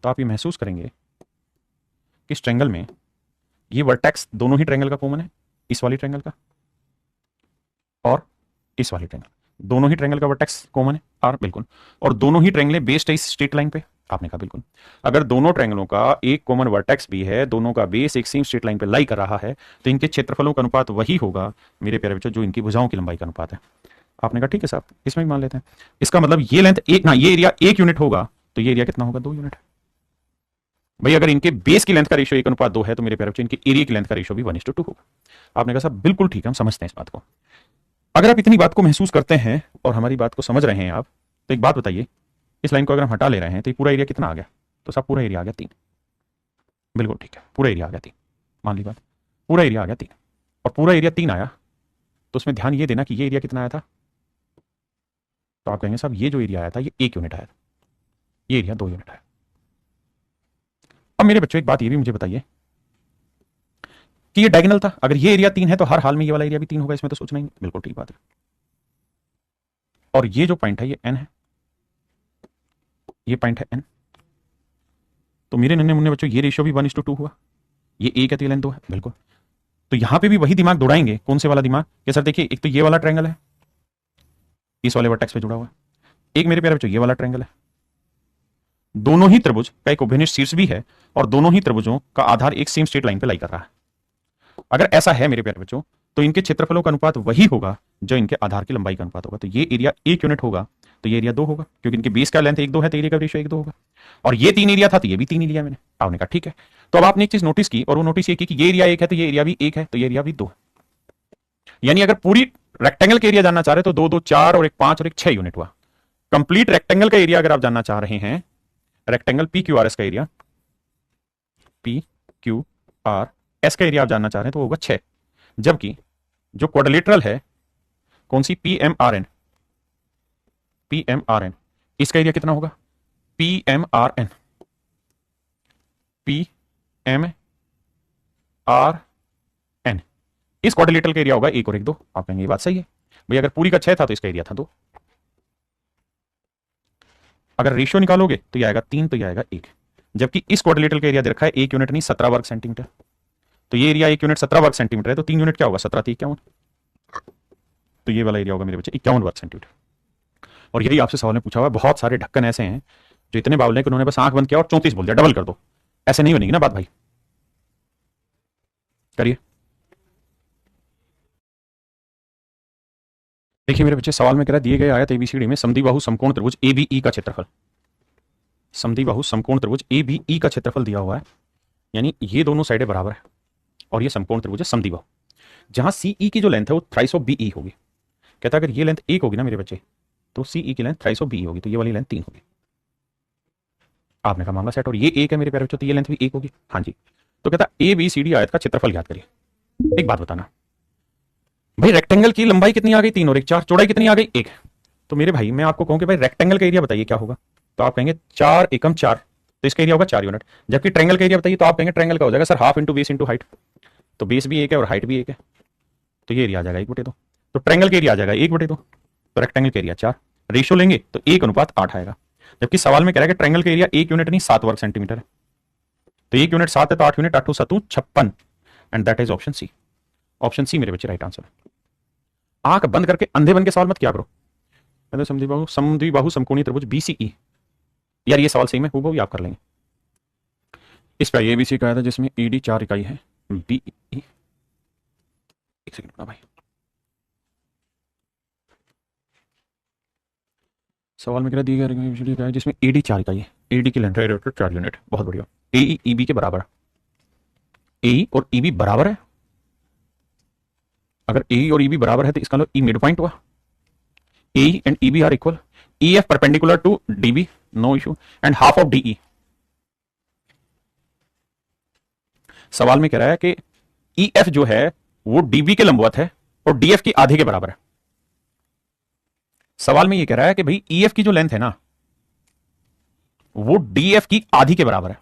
तो आप ये महसूस करेंगे कि इस ट्रायंगल में ये वर्टेक्स दोनों ही ट्रायंगल का कॉमन है, इस वाली ट्रायंगल का और इस वाली ट्रायंगल, दोनों ही ट्रायंगल का वर्टेक्स कॉमन है आर, बिल्कुल। और दोनों ही ट्रायंगलें बेस्ड है इस स्ट्रेट लाइन पे। आपने कहा बिल्कुल। अगर दोनों ट्रायंगलों का एक कॉमन वर्टेक्स भी है, दोनों का बेस एक सेम स्ट्रेट लाइन पे लाई कर रहा है, तो इनके क्षेत्रफलों का अनुपात वही होगा मेरे प्यारे बच्चों जो इनकी भुजाओं की लंबाई का अनुपात है। आपने कहा ठीक है साहब, इसमें भी मान लेते हैं। इसका मतलब ये लेंथ एक ना, ये एरिया 1 यूनिट होगा तो ये एरिया कितना होगा 2 यूनिट। भाई अगर इनके बेस की लेंथ का रेशियो 1:2 है तो मेरे प्यारे बच्चों इनके एरिया की लेंथ का रेशियो भी 1:2 होगा। आपने कहा साहब बिल्कुल ठीक है, हम समझते हैं इस बात को। अगर आप इतनी बात को महसूस करते हैं और हमारी बात को समझ रहे हैं आप, तो एक बात बताइए, इस लाइन को अगर हम हटा ले रहे हैं तो ये पूरा एरिया कितना आ गया? तो साहब पूरा एरिया आ गया 3। बिल्कुल ठीक है, पूरा एरिया आ गया 3, मान ली बात, पूरा एरिया आ गया 3। और पूरा एरिया 3 आया तो उसमें ध्यान ये देना कि ये एरिया कितना आया था। तो आप कहेंगे साहब ये जो एरिया आया था ये 1 यूनिट आया था, ये एरिया 2 यूनिट आया। अब मेरे बच्चों एक बात ये भी मुझे बताइए कि ये डायगोनल था, अगर ये एरिया 3 है तो हर हाल में ये वाला एरिया भी 3 होगा, इसमें तो सोचना ही नहीं। बिल्कुल ठीक बात है। और ये जो पॉइंट है ये एन है, ये पॉइंट है एन, तो मेरे नन्हे मुन्ने बच्चों ये रेशियो भी 1:2 हुआ। ये 1 है तो ये लेंथ 2 है, बिल्कुल। तो यहां पे भी वही दिमाग दौड़ाएंगे, कौन से वाला दिमाग कि सर देखिए एक तो ये वाला ट्रायंगल है इस वाले वर्टेक्स पे जुड़ा हुआ है, एक मेरे प्यारे बच्चों ये वाला ट्रायंगल है, दोनों ही त्रिभुज का एक उभयनिष्ठ शीर्ष भी है और दोनों ही त्रिभुजों का आधार एक सेम स्ट्रेट लाइन पे लाई कर रहा है। अगर ऐसा है मेरे प्यारे बच्चों तो इनके क्षेत्रफलों का अनुपात वही होगा जो इनके आधार की लंबाई का अनुपात होगा। तो ये एरिया 1 यूनिट होगा तो ये एरिया 2 होगा, क्योंकि इनके बेस का लेंथ 1:2 है तो एरिया का रेशियो 1:2 होगा। और ये 3 एरिया था तो ये भी 3 लिया मैंने। आपने कहा ठीक है। तो अब आपने एक चीज नोटिस की, और वो नोटिस ये की कि ये एरिया 1 है तो ये एरिया भी 1 है तो ये एरिया भी 2 है। यानी अगर पूरी रेक्टेंगल का एरिया जानना चाह रहे तो 2 2 4 और 1 5 और 1 6 यूनिट हुआ। कंप्लीट रेक्टेंगल का एरिया अगर आप जानना चाह रहे हैं, rectangle P Q R S का area, P Q R S का एरिया आप जानना चाह रहे हैं तो होगा 6। जबकि जो क्वाड्रिलेटरल है कौन सी, P M R N, P M R N, इसका एरिया कितना होगा? P M R N, P M R N, इस क्वाड्रिलेटरल का एरिया होगा 1 और 1 2। आप कहेंगे ये बात सही है भाई, अगर पूरी का 6 था तो इसका एरिया था 2। अगर रेशियो निकालोगे तो ये आएगा 3 तो ये आएगा 1। जबकि इस क्वाड्रिलेटरल का एरिया दे रखा है 1 यूनिट नहीं 17 वर्ग सेंटीमीटर, तो ये एरिया 1 यूनिट 17 वर्ग सेंटीमीटर है तो 3 यूनिट क्या होगा 17 3 51, तो ये वाला एरिया होगा मेरे बच्चे 51 वर्ग सेंटीमीटर। और यही आपसे सवाल में पूछा हुआ है। बहुत सारे ढक्कन ऐसे हैं जो इतने बावले हैं कि उन्होंने बस आंख बंद किया और 34 बोल दिया, डबल कर दो। ऐसे नहीं बनेगी ना बात भाई, करिए। देखिए मेरे बच्चे सवाल में कह रहा है दिए गए आयत एबीसीडी में समद्विबाहु समकोण त्रिभुज एबीई का क्षेत्रफल, समद्विबाहु समकोण त्रिभुज एबीई का क्षेत्रफल दिया हुआ है, यानी ये दोनों साइडें बराबर है और ये समकोण त्रिभुज है समद्विबाहु, जहां सीई की जो लेंथ है वो थ्राइस ऑफ बीई होगी। कहता है अगर ये लेंथ 1 होगी ना मेरे बच्चे तो सीई की लेंथ थ्राइस ऑफ बीई होगी, तो ये वाली लेंथ 3 होगी। आपने कहा मामला सेट। और ये 1 है मेरे प्यारे बच्चों तो ये लेंथ भी 1 होगी। हाँ जी। तो कहता ए बी सी डी आयत का क्षेत्रफल ज्ञात करिए। एक बात बताना भाई, रेक्टेंगल की लंबाई कितनी आ गई 3 और 1 4, चौड़ाई कितनी आ गई 1। तो मेरे भाई मैं आपको कहूं कि भाई रेक्टेंगल का एरिया बताइए क्या होगा, तो आप कहेंगे 4 एकम 4, तो इसका एरिया होगा 4 यूनिट। जबकि ट्रायंगल का एरिया बताइए तो आप कहेंगे ट्रायंगल का हो जाएगा sir half into base into height, तो बेस भी 1 है और हाइट भी 1 है, तो ये एरिया आ जाएगा 1/2। तो ट्रायंगल का एरिया आ जाएगा 1/2, तो रेक्टेंगल का एरिया 4, रेशियो लेंगे तो 1:8 आएगा। जबकि सवाल में कह रहा है कि ट्रायंगल का एरिया 1 यूनिट नहीं 7 वर्ग सेंटीमीटर है, तो 1 यूनिट 7 है तो 8 unit 8 7 56, and that is option C. Option C मेरे बच्चे राइट आंसर है। आंख बंद करके अंधे बन के सवाल मत क्या करो। कहते समद्विबाहु समकोणीय त्रिभुज बीसीई, यार ये सवाल सही में वो भी आप कर लेंगे। इसका ये भी सीखा था जिसमें ईडी 4 इकाई है, बीई, एक सेकंड ना भाई, सवाल में क्या दिया गया है जिसमें ईडी 4 इकाई है, ईडी की लेंथ है 4 यूनिट, बहुत बढ़िया। एई ईबी के बराबर है, एई और ईबी बराबर है, अगर एई और ईबी बराबर है तो इसका मतलब ई मिड पॉइंट हुआ, AE and EB are equal, EF perpendicular to DB, no issue, and half of DE. सवाल में कह रहा है कि ईएफ जो है वो डीबी के लंबवत है और डीएफ की आधे के बराबर है। सवाल में ये कह रहा है कि भाई ईएफ की जो लेंथ है ना वो डीएफ की आधी के बराबर है,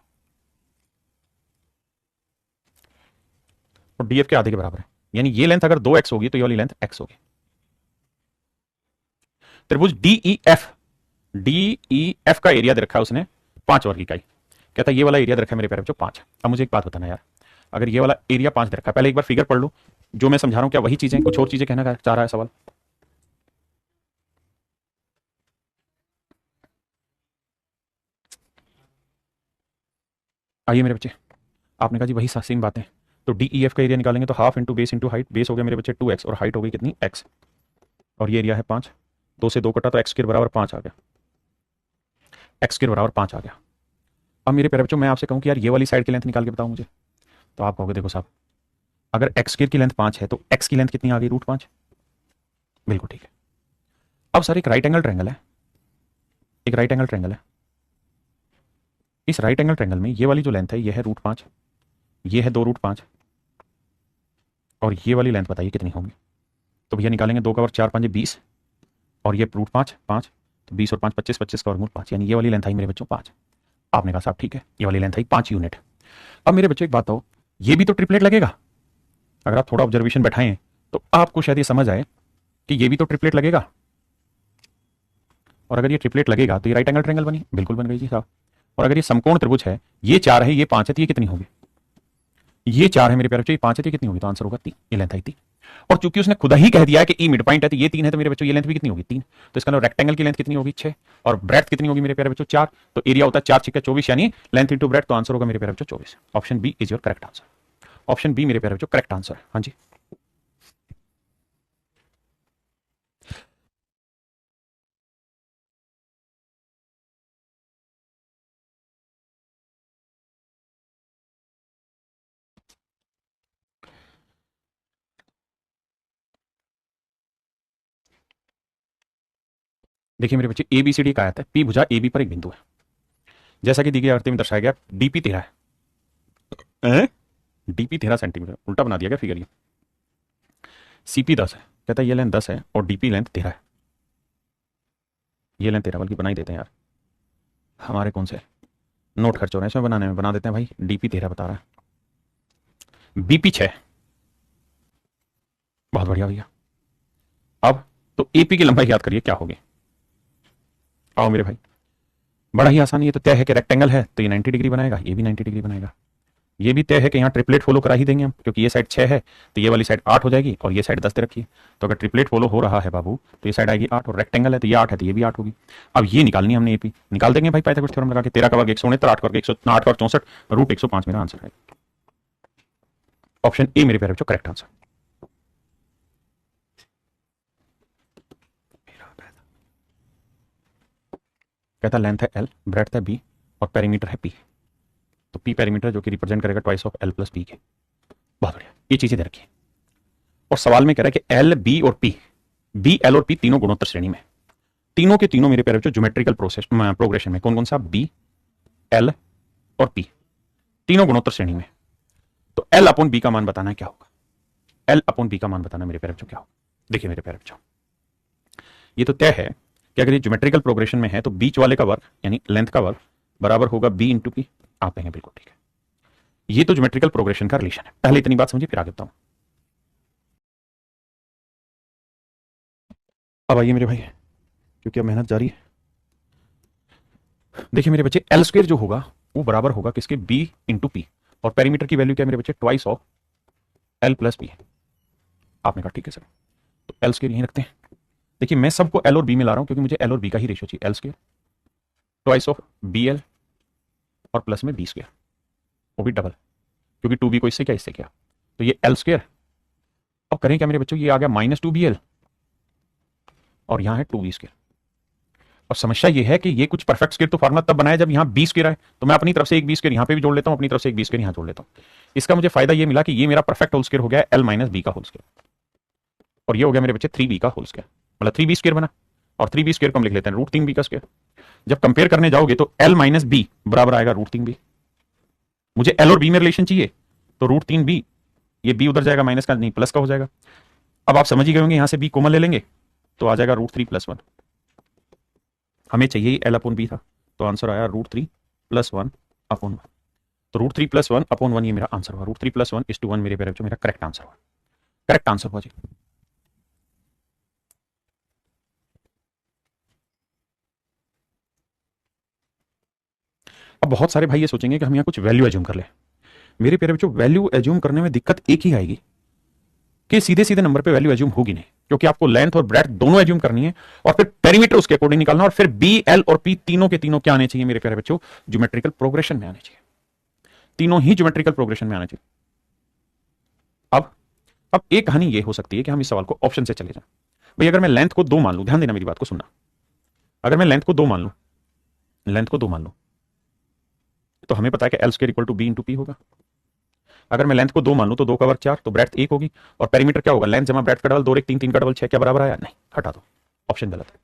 और डीएफ के आधे के बराबर है, यानी ये लेंथ अगर 2x होगी तो ये वाली लेंथ x होगी। त्रिभुज डीईएफ का एरिया दे रखा है उसने 5 वर्ग इकाई, कहता है ये वाला एरिया दे रखा है मेरे प्यारे बच्चों 5। अब मुझे एक बात बताना यार, अगर ये वाला एरिया 5 दे रखा है, पहले एक बार फिगर पढ़ लो, जो मैं समझा रहा हूं क्या वही चीजें, कुछ और चीजें कहना चाह रहा है सवाल। आइए मेरे बच्चे, आपने कहा जी वही सेम बातें, तो डीईएफ का एरिया निकालेंगे तो half into base into height, base हो गया मेरे बच्चे 2x और हाइट हो गई कितनी x, और ये एरिया है 5, 2 से 2 कटा तो x के बराबर 5 आ गया, x के बराबर 5 आ गया। अब मेरे प्यारे बच्चों मैं आपसे कहूं कि यार ये वाली साइड की लेंथ निकाल के बताओ मुझे, तो आप कहोगे देखो साहब अगर x स्क्वायर की लेंथ 5 है तो x की लेंथ कितनी आ गई √5, बिल्कुल ठीक है। अब सर एक राइट एंगल ट्रायंगल है, एक राइट एंगल ट्रायंगल है, इस राइट एंगल ट्रायंगल में ये वाली जो लेंथ है ये है √5, ये है 2 √5, और ये वाली लेंथ बताइए कितनी होगी। तो भैया निकालेंगे 2 का वर्ग 4 5 20, और ये √5 5, तो 20 और 5 25, 25 का वर्गमूल 5, यानी ये वाली लेंथ आई मेरे बच्चों 5। आपने कहा साहब ठीक है ये वाली लेंथ आई 5 यूनिट। अब मेरे बच्चों एक बात हो, ये भी तो ट्रिपलेट लगेगा, अगर आप थोड़ा ऑब्जर्वेशन बैठाएं तो आपको शायद ये समझ आए कि ये भी तो ट्रिपलेट लगेगा, और अगर ये ट्रिपलेट लगेगा तो ये राइट एंगल ट्रायंगल बनी, बिल्कुल बन गई जी साहब। और अगर ये समकोण त्रिभुज है, ये 4 है ये 5 है, तो ये कितनी होगी, ये 4 है मेरे प्यारे बच्चों ये 5 है, तो ये कितनी होगी, तो आंसर होगा 3, ये लेंथ आई 3। और चूंकि उसने खुद ही कह दिया है कि ई मिड पॉइंट है तो ये 3 है, तो मेरे बच्चों ये लेंथ भी कितनी होगी 3, तो इसका मतलब रेक्टेंगल की लेंथ कितनी होगी 6, और ब्रेड्थ कितनी होगी मेरे प्यारे बच्चों 4, तो एरिया होता है 4 6 24, यानी लेंथ इंटू ब्रेड्थ, तो आंसर होगा मेरे प्यारे बच्चों 24। Option B is your correct answer, option B मेरे प्यारे बच्चों करेक्ट आंसर। हाँ जी देखिए मेरे बच्चे ABCD का आयत है, P भुजा AB पर एक बिंदु है, जैसा कि दी गई आकृति में दर्शाया गया DP 13 है, DP 13 सेंटीमीटर, उल्टा बना दिया गया फिगर, ये CP 10 है, कहता है ये लेंथ 10 है और DP लेंथ 13 है, ये लेंथ 13 बल्कि बना ही देते हैं यार, हमारे कौन से नोट खर्च हो रहे हैं इसमें बनाने में, बना देते हैं भाई, DP 13 बता रहा है, BP 6, बहुत बढ़िया भैया। अब तो AP की लंबाई याद करिए क्या होगी, आओ मेरे भाई, बड़ा ही आसान, ये तो तय है कि रेक्टेंगल है तो ये 90 डिग्री बनाएगा, ये भी 90 डिग्री बनाएगा, ये भी तय है कि यहाँ ट्रिपलेट फॉलो करा ही देंगे हम, क्योंकि ये साइड 6 है तो ये वाली साइड 8 हो जाएगी, और ये साइड 10 दे रखी है, तो अगर ट्रिपलेट फॉलो हो रहा है बाबू तो ये साइड आएगी 8, और रेक्टेंगल है तो ये 8 है तो ये भी 8 होगी। अब ये निकालनी हमने AP, निकाल देंगे भाई पाइथागोरस थ्योरम लगा के, 13 का वर्ग 169, 8 का वर्ग 108 का वर्ग 64, √105 मेरा आंसर है, ऑप्शन ए मेरे प्यारे बच्चों करेक्ट आंसर। कहता लेंथ है L, ब्रेड्थ है B, और पेरीमीटर है P, तो P पेरीमीटर जो कि रिप्रेजेंट करेगा twice of L plus P के, बहुत बढ़िया, ये चीजें दे रखी है। और सवाल में कह रहा है कि L, B और P, B, L और P तीनों गुणोत्तर श्रेणी में, तीनों के तीनों मेरे प्यारे बच्चों ज्योमेट्रिकल प्रोसेस प्रोग्रेशन में, कौन कौन सा, B, L और P तीनों गुणोत्तर श्रेणी में, तो L अपॉन B का मान बताना है क्या होगा। एल अपॉन बी का मान बताना मेरे प्यारे बच्चों क्या हो। देखिए मेरे प्यारे बच्चों, ये तो तय है कि अगर ये ज्योमेट्रिकल प्रोग्रेशन में है तो बीच वाले का वर्ग यानी लेंथ का वर्ग बराबर होगा बी इंटू पी। आप कहेंगे बिल्कुल ठीक है, ये तो ज्योमेट्रिकल प्रोग्रेशन का रिलेशन है। पहले इतनी बात समझिए फिर आगे बताऊं। अब आइए मेरे भाई, क्योंकि अब मेहनत जारी है। देखिए मेरे बच्चे, एल स्क्वायर जो होगा वो बराबर होगा किसके, बी इंटू पी। और पेरीमीटर की वैल्यू क्या है मेरे बच्चे, twice of L plus B. आपने कहा ठीक है सर, तो एल स्क्वायर यहीं रखते हैं। देखिए मैं सबको एल और बी में ला रहा हूं क्योंकि मुझे एल और बी का ही रेशियो चाहिए। L square twice of B L और प्लस में बी स्क्वायर, वो भी डबल, क्योंकि टू बी को इससे क्या इससे क्या, तो ये एल स्क्वायर। अब करें क्या मेरे बच्चों, ये आ गया माइनस टू बी एल और यहां है टू बी स्क्वायर। और समस्या ये है कि ये कुछ परफेक्ट स्क्वायर तो फार्मूला तब बनाया जब यहां बी स्क्वायर आए, तो मैं अपनी तरफ से एक बी स्क्वायर यहां पे भी जोड़ लेता हूं, अपनी तरफ से एक बी स्क्वायर यहां जोड़ लेता हूं। इसका मुझे फायदा ये मिला कि ये मेरा परफेक्ट होल स्क्वायर हो गया एल माइनस बी का होल स्क्वायर, और ये हो गया मेरे बच्चे थ्री बी का होल स्क्वायर, मतलब थ्री बी स्क्वायर बना। और थ्री बी स्क्वायर को हम लिख लेते हैं रूट तीन बी का स्क्वायर। जब कंपेयर करने जाओगे तो एल माइनस बी बराबर आएगा रूट तीन बी। मुझे एल और बी में रिलेशन चाहिए, तो रूट तीन बी, ये बी उधर जाएगा माइनस का नहीं प्लस का हो जाएगा। अब आप समझ ही गए होंगे, यहां से बी कॉमन ले लेंगे तो आ जाएगा रूट थ्री प्लस वन। हमें चाहिए एल अपॉन बी था, तो आंसर आया root three plus one upon one. तो root three plus one upon one ये मेरा आंसर हुआ। Root three plus one is to one मेरे पेरे मेरा करेक्ट आंसर हुआ। करेक्ट आंसर हुआ जी। अब बहुत सारे भाई ये सोचेंगे कि हम यहाँ कुछ वैल्यू एज्यूम कर ले। मेरे प्यारे बच्चों, वैल्यू एज्यूम करने में दिक्कत एक ही आएगी कि सीधे सीधे नंबर पे वैल्यू एज्यूम होगी नहीं, क्योंकि आपको लेंथ और ब्रेड्थ दोनों एज्यूम करनी है और फिर पेरीमीटर उसके अकॉर्डिंग निकालना, और फिर बी एल और पी तीनों के तीनों क्या आने चाहिए मेरे प्यारे बच्चों, ज्योमेट्रिकल प्रोग्रेशन में आने चाहिए। तीनों ही ज्योमेट्रिकल प्रोग्रेशन में आने चाहिए। अब एक कहानी ये हो सकती है कि हम इस सवाल को ऑप्शन से चले जाएं। भाई अगर मैं लेंथ को दो मान लूं, ध्यान देना मेरी बात को सुनना, अगर मैं लेंथ को दो मान लूं, लेंथ को दो मान लूं, तो हमें पता है कि L square equal to B into P होगा। अगर मैं लेंथ को दो मान लूं तो दो का वर्ग चार, तो ब्रेड्थ एक होगी, और पेरीमीटर क्या होगा, लेंथ जमा ब्रेड्थ का डबल, दो एक तीन, तीन का डबल छह, क्या बराबर आया, नहीं, हटा दो, ऑप्शन गलत है।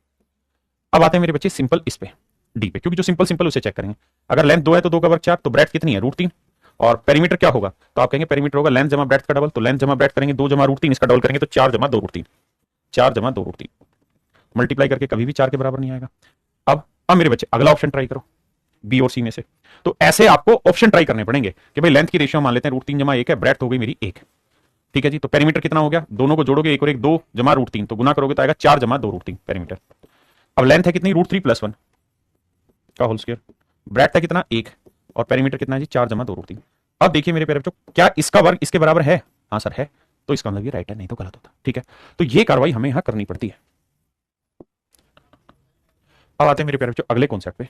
अब आते हैं मेरे बच्चे सिंपल इस पे, डी पे, क्योंकि जो सिंपल सिंपल उसे चेक करेंगे। अगर लेंथ दो है तो दो का वर्ग चार, तो ब्रेड्थ कितनी है, रूट तीन, और पेरीमीटर क्या होगा, तो आप कहेंगे पेरीमीटर होगा लेंथ जमा ब्रेड्थ का डबल, तो लेंथ जमा ब्रेड्थ करेंगे दो जमा रूट तीन, इसका डबल करेंगे तो चार जमा दो रूट तीन, चार जमा दो रूट तीन, मल्टीप्लाई करके कभी भी चार के बराबर नहीं आएगा। अब मेरे बच्चे अगला ऑप्शन ट्राई करो, बी और सी में से। तो ऐसे आपको ऑप्शन ट्राई करने पड़ेंगे कि भाई लेंथ की रेशियो मान लेते हैं रूट तीन जमा एक है, ब्रेड्थ हो गई मेरी एक, ठीक है जी। तो पेरीमीटर कितना हो गया, दोनों को जोड़ोगे एक और एक, दो जमा रूट तीन, तो गुना करोगे तो आएगा चार जमा दो रूट तीन पेरीमीटर। अब लेंथ है कितनी, रूट थ्री प्लस वन का होल स्क्वायर, ब्रेड्थ है कितना एक, और पेरीमीटर कितना है जी, चार जमा दो रूट तीन। अब देखिए मेरे प्यारे बच्चों, क्या इसका वर्ग इसके बराबर है, हाँ सर है, तो इसका मतलब ये राइट है, नहीं तो गलत होता, ठीक है। तो ये कार्रवाई हमें यहां करनी पड़ती है। अब आते हैं मेरे प्यारे बच्चों अगले कॉन्सेप्ट पे।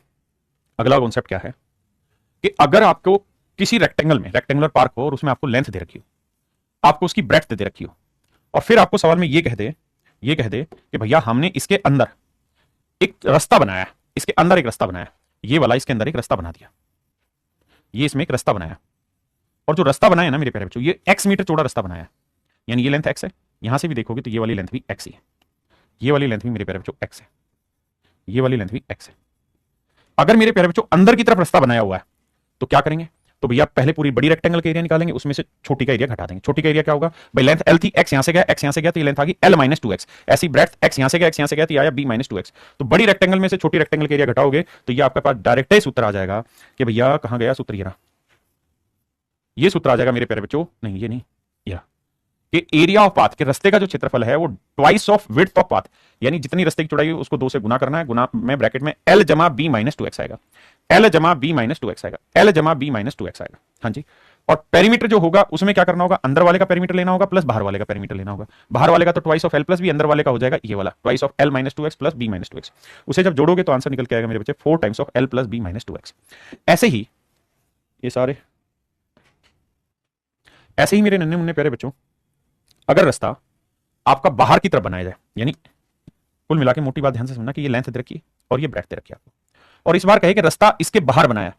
अगला कॉन्सेप्ट क्या है कि अगर आपको किसी रेक्टेंगल में, रेक्टेंगुलर पार्क हो और उसमें आपको लेंथ दे रखी हो, आपको उसकी ब्रेड्थ दे रखी हो, और फिर आपको सवाल में ये कह दे कि भैया हमने इसके अंदर एक रास्ता बनाया, इसके अंदर एक रास्ता बनाया, ये वाला इसके अंदर एक रास्ता बना दिया, ये इसमें एक रास्ता बनाया, और जो रास्ता बनाया ना मेरे प्यारे बच्चों, ये x मीटर चौड़ा रास्ता बनाया, यानी ये लेंथ x है, यहां से भी देखोगे तो ये वाली लेंथ भी x ही है, ये वाली लेंथ भी मेरे प्यारे बच्चों x है, ये वाली लेंथ भी x है। अगर मेरे प्यारे बच्चों अंदर की तरफ रास्ता बनाया हुआ है तो क्या करेंगे, तो भैया पहले पूरी बड़ी रेक्टेंगल का एरिया निकालेंगे, उसमें से छोटी का एरिया घटा देंगे। छोटी का एरिया क्या होगा, भाई लेंथ l थी, x यहां से गया, x यहां से गया, तो ये लेंथ आ गई l माइनस टू एक्स। ऐसी ब्रेड्थ x यहां से गया, x यहां से गया, तो ये आया b माइनस टू एक्स। तो बड़ी रेक्टेंगल में से छोटी रेक्टेंगल का एरिया घटाओगे तो ये आपके पास डायरेक्ट ही सूत्र आ जाएगा कि भैया कहां गया सूत्र, ये सूत्र आ जाएगा मेरे प्यारे बच्चों, नहीं ये नहीं, ये कि एरिया ऑफ पाथ के रास्ते का जो क्षेत्रफल है वो twice of width of path, यानी जितनी रास्ते की चौड़ाई है उसको दो से गुना करना है, गुना में ब्रैकेट में l जमा b माइनस टू एक्स आएगा, l जमा b माइनस टू एक्स आएगा, l जमा b माइनस टू एक्स आएगा, हाँ जी। और पेरीमीटर जो होगा उसमें क्या करना होगा, अंदर वाले का पेरीमीटर लेना होगा प्लस बाहर वाले का पेरीमीटर लेना होगा। बाहर वाले का तो twice of l plus b, अंदर वाले का हो जाएगा ये वाला twice of l minus two x plus b minus two x. उसे जब जोड़ोगे तो आंसर निकल के आएगा मेरे बच्चे four times of l plus b minus two x. ऐसे ही मेरे नन्हे मुन्ने प्यारे बच्चों, अगर रास्ता आपका बाहर की तरफ बनाया जाए, यानी कुल मिला के मोटी बात ध्यान से समझना कि ये लेंथ दे रखी है और ये ब्रेड्थ दे रखी है आपको, और इस बार कहे कि रास्ता इसके बाहर बनाया,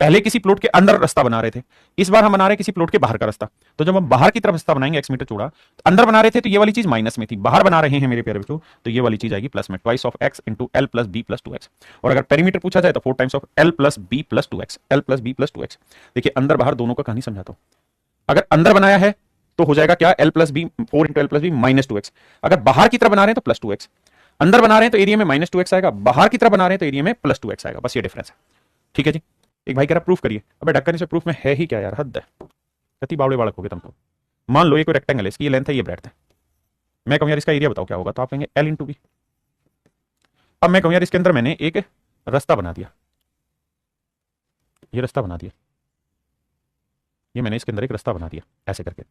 पहले किसी प्लॉट के अंदर रास्ता बना रहे थे, इस बार हम बना रहे हैं किसी प्लॉट के बाहर का रास्ता। तो जब हम बाहर की तरफ रास्ता बनाएंगे x मीटर चौड़ा, तो अंदर बना रहे थे तो ये वाली चीज माइनस में थी, बाहर बना रहे हैं मेरे प्यारे बच्चों तो ये वाली चीज आएगी प्लस में, twice of x into L plus B plus two X. और अगर पेरीमीटर पूछा जाए तो four times of L plus B plus two X, L plus B plus two X. देखिए अंदर बाहर दोनों का कहानी समझाता हूं। अगर अंदर बनाया है तो हो जाएगा क्या, L plus B, 4 × L + B -2x। अगर बाहर की तरफ बना रहे हैं तो +2x, अंदर बना रहे हैं तो एरिया में -2x आएगा, बाहर की तरफ बना रहे हैं तो एरिया में +2x आएगा, बस ये डिफरेंस है। ठीक है जी। एक भाई कह रहा प्रूफ करिए। अबे ढक्कन इसे प्रूफ में है ही क्या यार, हद है, कति बावड़े बालक हो गए तुम तो। मान लो ये कोई रेक्टेंगल है, इसकी ये लेंथ है, ये ब्रेड्थ है, मैं कहूँ यार इसका एरिया बताओ क्या होगा, तो आप कहेंगे L × B। अब मैं कहूँ यार इसके अंदर मैंने एक रास्ता बना दिया, ये रास्ता बना दिया, ये मैंने इसके अंदर एक रास्ता बना दिया ऐसे करके,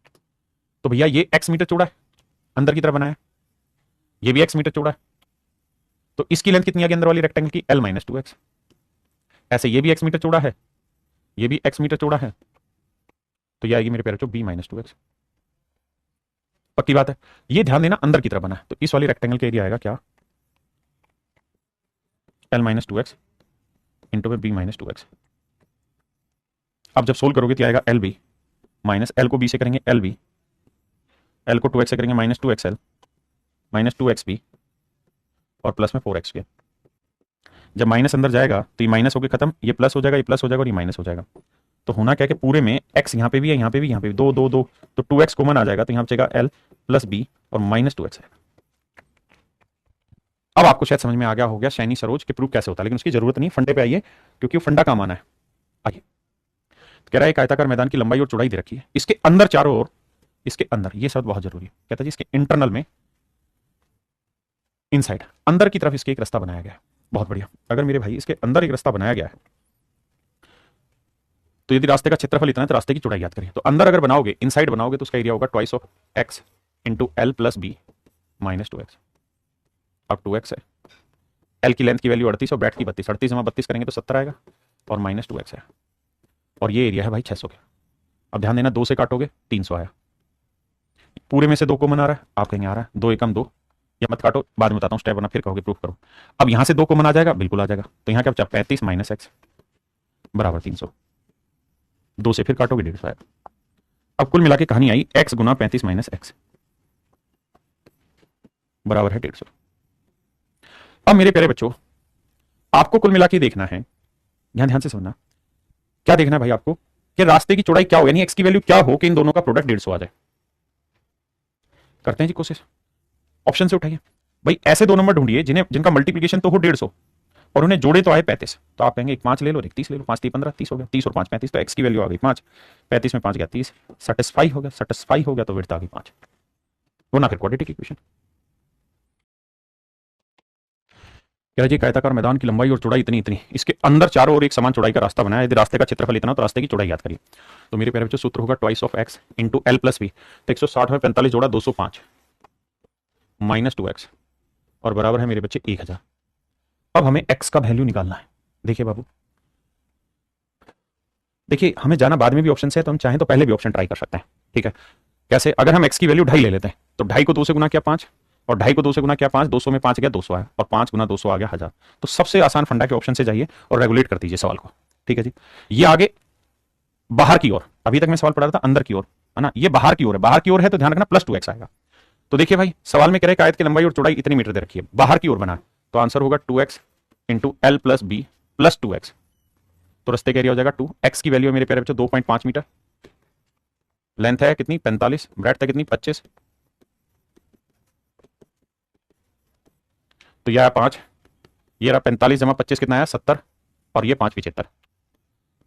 तो भैया ये x मीटर चौड़ा है, अंदर की तरफ बनाया, ये भी x मीटर चौड़ा है, तो इसकी लेंथ कितनी आ गई अंदर वाली रेक्टेंगल की, L - 2x। ऐसे ये भी x मीटर चौड़ा है, ये भी x मीटर चौड़ा है, तो ये आएगी मेरे प्यारे बच्चों B - 2x। पक्की बात है। ये ध्यान देना अंदर की तरफ बना है, तो इस वाली रेक्टेंगल का एरिया आएगा क्या, L - 2x इंटू में B - 2x। अब जब सोल्व करोगे तो आएगा LB माइनस L को B से करेंगे LB, L को 2x से करेंगे -2xL -2xB और प्लस में 4x2। जब माइनस अंदर जाएगा तो ये माइनस होकर खत्म, ये प्लस हो जाएगा, ये प्लस हो जाएगा और ये माइनस हो जाएगा। तो होना क्या है कि पूरे में x यहाँ पे भी है, यहाँ पे भी, यहाँ पे भी, दो दो दो, तो 2x कॉमन आ जाएगा, तो यहाँ बचेगा L + B और -2x है। अब आपको शायद समझ में आ गया हो गया शैनी सरोज के प्रूफ कैसे होता है, लेकिन उसकी जरूरत नहीं, फंडे पे आइए क्योंकि वो फंडा काम आना है। आइए, तो कह रहा है एक आयताकार मैदान की लंबाई और चौड़ाई दे रखी है, इसके अंदर चारों ओर, इसके अंदर, ये शब्द बहुत जरूरी है, कहता है जी इसके इंटरनल में, इनसाइड अंदर की तरफ इसके एक रास्ता बनाया गया है। बहुत बढ़िया। अगर मेरे भाई इसके अंदर एक रास्ता बनाया गया है, तो यदि रास्ते का क्षेत्रफल इतना है तो रास्ते की चौड़ाई याद करिए। तो अंदर अगर बनाओगे, इनसाइड बनाओगे, तो उसका एरिया होगा twice of x into L + B -2x। अब 2x है, L की लेंथ की वैल्यू 38 और ब्रेड्थ की 32, 38 जमा 32 करेंगे तो 70 आएगा और -2x है, और ये एरिया है भाई 600 का। अब ध्यान देना, 2 से काटोगे 300 आया, पूरे में से 2 कॉमन आ रहा है, आप कहेंगे आ रहा है, 2 एकम 2, या मत काटो, बाद में बताता हूँ स्टेप, वरना फिर कहोगे प्रूफ करो। अब यहां से 2 कॉमन आ जाएगा, बिल्कुल आ जाएगा, तो यहाँ क्या बचा, 35 - x बराबर 300। 2 से फिर काटोगे 150 आएगा। अब कुल मिला के कहानी आई x गुना 35 - x बराबर है 150। अब मेरे प्यारे बच्चों, आपको कुल मिला के देखना है, ध्यान ध्यान से सुनना, क्या देखना है भाई आपको, कि रास्ते की चौड़ाई क्या हो, यानी x की वैल्यू क्या हो कि इन दोनों का प्रोडक्ट 150 आ जाए। करते हैं जी कोशिश, ऑप्शन से उठाइए भाई, ऐसे 2 नंबर ढूंढिए जिनका मल्टीप्लीकेशन तो हो 150 और उन्हें जोड़े तो आए 35। तो आप कहेंगे एक 5 ले लो, एक 30 ले लो, 5 3 15 30 हो गया, 30 और 5 35, तो x की वैल्यू आ गई 5, 35 में 5 गया 30, सेटिस्फाई हो गया, सेटिस्फाई हो गया तो विड्थ आ गई 5, वो ना फिर क्वाड्रेटिक इक्वेशन। कह जी आयताकार मैदान की लंबाई और चौड़ाई इतनी इतनी, इसके अंदर चारों ओर एक समान चौड़ाई का रास्ता बनाया, यदि रास्ते का क्षेत्रफल इतना तो रास्ते की चौड़ाई याद करिए। तो मेरे प्यारे बच्चों सूत्र होगा twice of x into L + B, तो 160 में 45 जोड़ा 205 -2x और बराबर है मेरे बच्चे 1000। अब हमें x का वैल्यू निकालना है। देखिए बाबू, देखिए हमें जाना बाद में भी ऑप्शन से है, तो हम चाहें तो पहले भी ऑप्शन ट्राई कर सकते हैं। ठीक है, कैसे, अगर हम x की वैल्यू 2.5 ले लेते हैं, तो 2.5 को 2 से गुना किया 5 और 2.5 को 2 से गुना किया 5, 200 में 5 गया 200 आया, और 5 गुना 200 आ गया 1000। तो सबसे आसान फंडा के ऑप्शन से जाइए और रेगुलेट कर दीजिए सवाल को। ठीक है जी, ये आगे बाहर की ओर, अभी तक मैं सवाल पढ़ा था अंदर की ओर, है ना, ये बाहर की ओर है, बाहर की ओर है तो ध्यान रखना +2x आएगा। तो देखिए भाई, सवाल में कह रहे हैं आयत की लंबाई और चौड़ाई इतनी मीटर दे रखी है, बाहर की ओर बना, तो आंसर होगा 2x into L + B + 2x। तो रास्ते का एरिया हो जाएगा 2, x की वैल्यू है मेरे प्यारे बच्चों 2.5 मीटर, लेंथ है कितनी 45, ब्रेड्थ है कितनी 25, तो यह 5, ये रहा 45 जमा 25 कितना आया 70, और ये 5 75,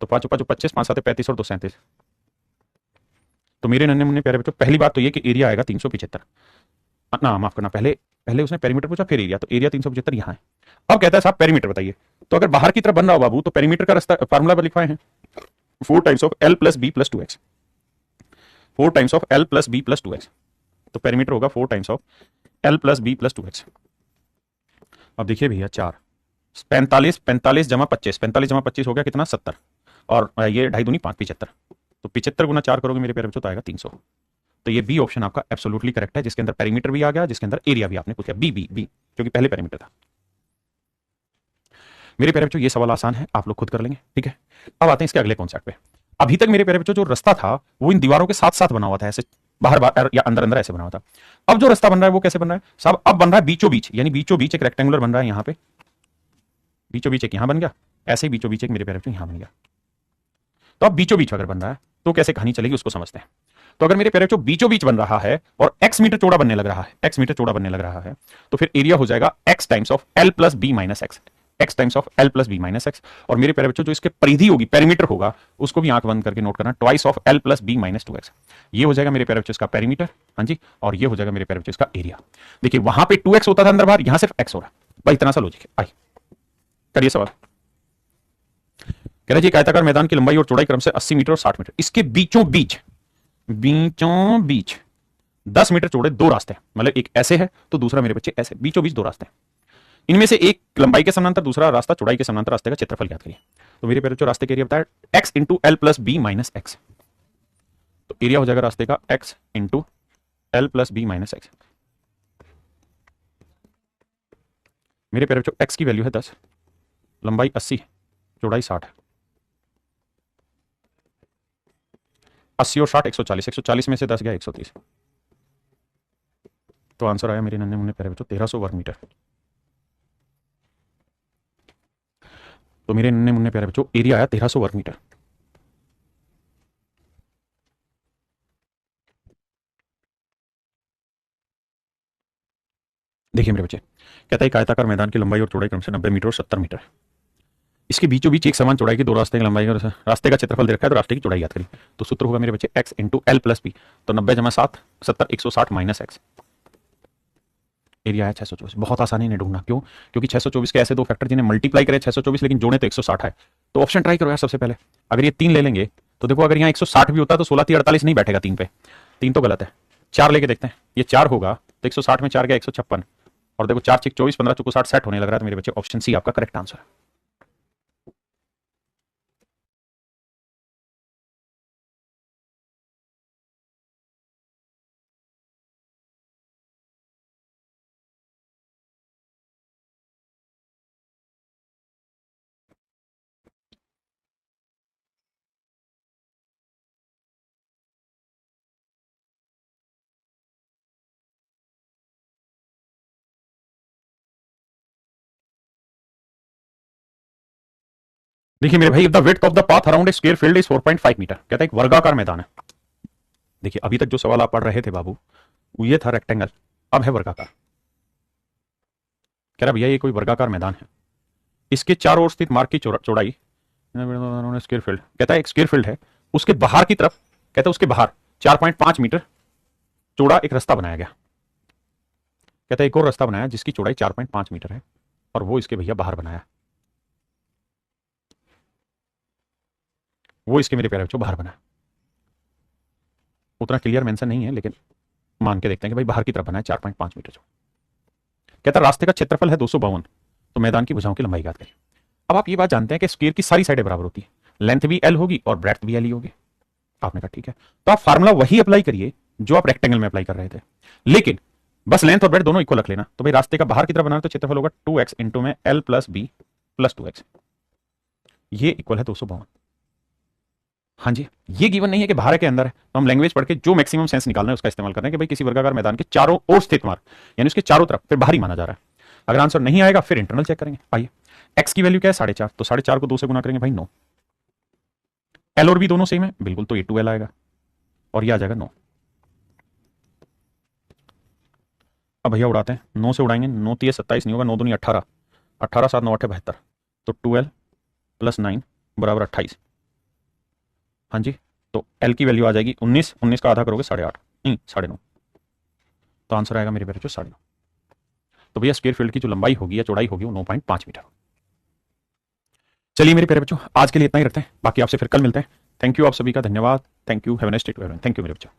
तो 5 5 25, 5 7 35 और 2 37। तो मेरे नन्हे मुन्ने प्यारे बच्चों, पहली बात तो ये कि एरिया आएगा 375, ना माफ करना, पहले पहले उसने पेरीमीटर पूछा फिर एरिया, तो एरिया 375 यहाँ है। अब कहता है साहब पेरीमीटर बताइए, तो अगर बाहर की तरफ बन रहा हो बाबू, तो पेरीमीटर का रास्ता फार्मूला पर लिखवाए हैं 4 times of L + B + 2x, 4 times of L + B + 2x, तो पेरीमीटर होगा 4 times of L + B + 2x। अब देखिए भैया 4 45 45 जमा 25, 45 जमा 25 हो गया कितना 70, और ये 2.5 दूनी 5 75, तो 75 गुना 4 करोगे मेरे प्यारे बच्चों तो आएगा 300। तो ये बी ऑप्शन आपका एब्सोल्युटली करेक्ट है, जिसके अंदर पेरीमीटर भी आ गया, जिसके अंदर एरिया भी आपने पूछा, बी बी बी, क्योंकि पहले पेरीमीटर था। मेरे प्यारे बच्चों ये सवाल आसान है, आप लोग खुद कर लेंगे। ठीक है, अब आते हैं इसके अगले कॉन्सेप्ट पे। अभी तक मेरे प्यारे बच्चों जो रास्ता था वो इन दीवारों के साथ साथ बना हुआ था, ऐसे बाहर बाहर या अंदर अंदर ऐसे बना हुआ था। अब जो रास्ता बन रहा है वो कैसे बन रहा है साहब, अब बन रहा है बीचों बीच, यानी बीचों बीच एक रेक्टेंगुलर बन रहा है, यहाँ पे बीचों बीच एक यहाँ बन गया, ऐसे ही बीचों बीच एक मेरे प्यारे बच्चों यहाँ बन गया। तो अब बीचों बीच अगर बन रहा है तो कैसे कहानी चलेगी उसको समझते हैं। तो अगर मेरे प्यारे बच्चों बीचों बीच बन रहा है और x मीटर चौड़ा बनने लग रहा है, x मीटर चौड़ा बनने लग रहा है, तो फिर एरिया हो जाएगा x times of l plus B minus X, x times of l plus B minus X. और मेरे प्यारे बच्चों जो इसके परिधि होगी, पेरीमीटर होगा, उसको भी आंख बंद करके नोट करना, twice of l plus B minus two X. ये हो जाएगा मेरे प्यारे बच्चों इसका पेरीमीटर, हाँ जी, और ये हो जाएगा मेरे प्यारे बच्चों इसका एरिया। देखिए वहां पे 2x होता था अंदर बाहर, यहां सिर्फ x हो रहा है भाई, इतना सा लॉजिक है। आइए करिए सवाल। कह रहे जी आयताकार मैदान की लंबाई और चौड़ाई क्रम से 80 मीटर और 60 मीटर, इसके बीचों बीच 10 मीटर चौड़े दो रास्ते हैं, मतलब एक ऐसे है तो दूसरा मेरे बच्चे ऐसे, बीचों बीच दो रास्ते हैं। इनमें से एक लंबाई के समानांतर, दूसरा रास्ता चौड़ाई के समानांतर रास्ते का क्षेत्रफल ज्ञात करिए। तो मेरे प्यारे बच्चों रास्ते के एरिया बताया x into L plus B minus X, तो एरिया हो जाएगा रास्ते का x into L plus B minus X. मेरे प्यारे बच्चों x की वैल्यू है 10, लंबाई 80, चौड़ाई 60 है। 80 और 60 140, 140 में से 10 गया 130, तो आंसर आया मेरे नन्हे मुन्ने प्यारे बच्चों 1300 वर्ग मीटर। तो मेरे नन्हे मुन्ने प्यारे बच्चों एरिया आया 1300 वर्ग मीटर। देखिए मेरे बच्चे, कहता है आयताकार मैदान की लंबाई और चौड़ाई क्रम से 90 मीटर और 70 मीटर है। इसके बीचों बीच एक समान चौड़ाई की दो रास्ते की लंबाई और रास्ते का क्षेत्रफल दे रखा है, तो रास्ते की चौड़ाई याद करिए। तो सूत्र होगा मेरे बच्चे x into L plus B, तो 90 जमा 7 70 160 माइनस एक्स। एरिया है 624। बहुत आसानी नहीं ढूंढना, क्यों? क्योंकि 624 के ऐसे दो फैक्टर जिन्हें मल्टीप्लाई करे 624 लेकिन जोड़े तो 160 है। तो ऑप्शन ट्राई करो यार सबसे पहले। अगर ये 3 ले लेंगे तो देखो, अगर यहाँ 160 भी होता तो 16 3 48 नहीं बैठेगा 3 पे, 3 तो गलत है। 4 लेके देखते हैं, ये 4 होगा तो 160 में 4 गया 156, और देखो 4 6 24 15 चौको 60 सेट होने लग रहा है। तो मेरे बच्चे ऑप्शन सी आपका करेक्ट आंसर है। देखिए मेरे भाई, the width of the path around a square field is 4.5 metre. कहता है एक वर्गाकार मैदान है। देखिए अभी तक जो सवाल आप पढ़ रहे थे बाबू, वो ये था रेक्टेंगल, अब है वर्गाकार। कह रहा भैया ये कोई वर्गाकार मैदान है, इसके चारों ओर स्थित मार्ग की चौड़ाई स्क्वायर फील्ड, कहता है एक स्क्वायर फील्ड है, उसके बाहर की तरफ, कहता है उसके बाहर 4.5 मीटर चौड़ा एक रास्ता बनाया गया। कहता है एक और रास्ता बनाया जिसकी चौड़ाई 4.5 मीटर है, और वो इसके भैया बाहर बनाया, वो इसके मेरे प्यारे बच्चों बाहर बना। उतना क्लियर मेंशन नहीं है, लेकिन मान के देखते हैं कि भाई बाहर की तरफ बना है 4.5 मीटर जो। कहता है रास्ते का क्षेत्रफल है 252, तो मैदान की भुजाओं की लंबाई ज्ञात करिए। अब आप ये बात जानते हैं कि स्क्वायर की सारी साइडें बराबर होती है, लेंथ भी एल होगी और ब्रेड्थ भी एल ही होगी। आपने कहा ठीक है, तो आप फार्मूला वही अप्लाई करिए जो आप रेक्टेंगल में अप्लाई कर रहे थे, लेकिन बस लेंथ और ब्रेड्थ दोनों इक्वल रख लेना। तो भाई रास्ते का बाहर की तरफ बनाना तो क्षेत्रफल होगा 2x इंटू में L plus B plus 2x, ये इक्वल है 252। हाँ जी, ये गिवन नहीं है कि बाहर है के अंदर है, तो हम लैंग्वेज पढ़ के जो मैक्सिमम सेंस निकालना है उसका इस्तेमाल कर रहे हैं कि भाई किसी वर्गाकार मैदान के चारों ओर स्थित मार्ग, यानी उसके चारों तरफ, फिर बाहर ही माना जा रहा है। अगर आंसर नहीं आएगा फिर इंटरनल चेक करेंगे। आइए, एक्स की वैल्यू क्या है 4.5, तो 4.5 को 2 से गुना करेंगे भाई 9। एल और बी दोनों सेम है बिल्कुल, तो ये 2l आएगा और ये आ जाएगा 9। अब भैया उड़ाते हैं, 9 से उड़ाएंगे, 9 3 27 नहीं होगा, 9 दूनी 18, 18 7 9 8 72, तो 2l प्लस 9 बराबर 28। हाँ जी, तो एल की वैल्यू आ जाएगी 19, 19 का आधा करोगे 8.5, नहीं 9.5, तो आंसर आएगा मेरे प्यारे 9.5। तो भैया स्क्वायर फील्ड की जो लंबाई होगी या चौड़ाई होगी वो 9.5 मीटर। चलिए मेरे प्यारे बच्चों, आज के लिए इतना ही रखते हैं, बाकी आपसे फिर कल मिलते हैं। थैंक यू आप सभी का, धन्यवाद। Thank you, have a nice day to everyone. Thank you मेरे बच्चों।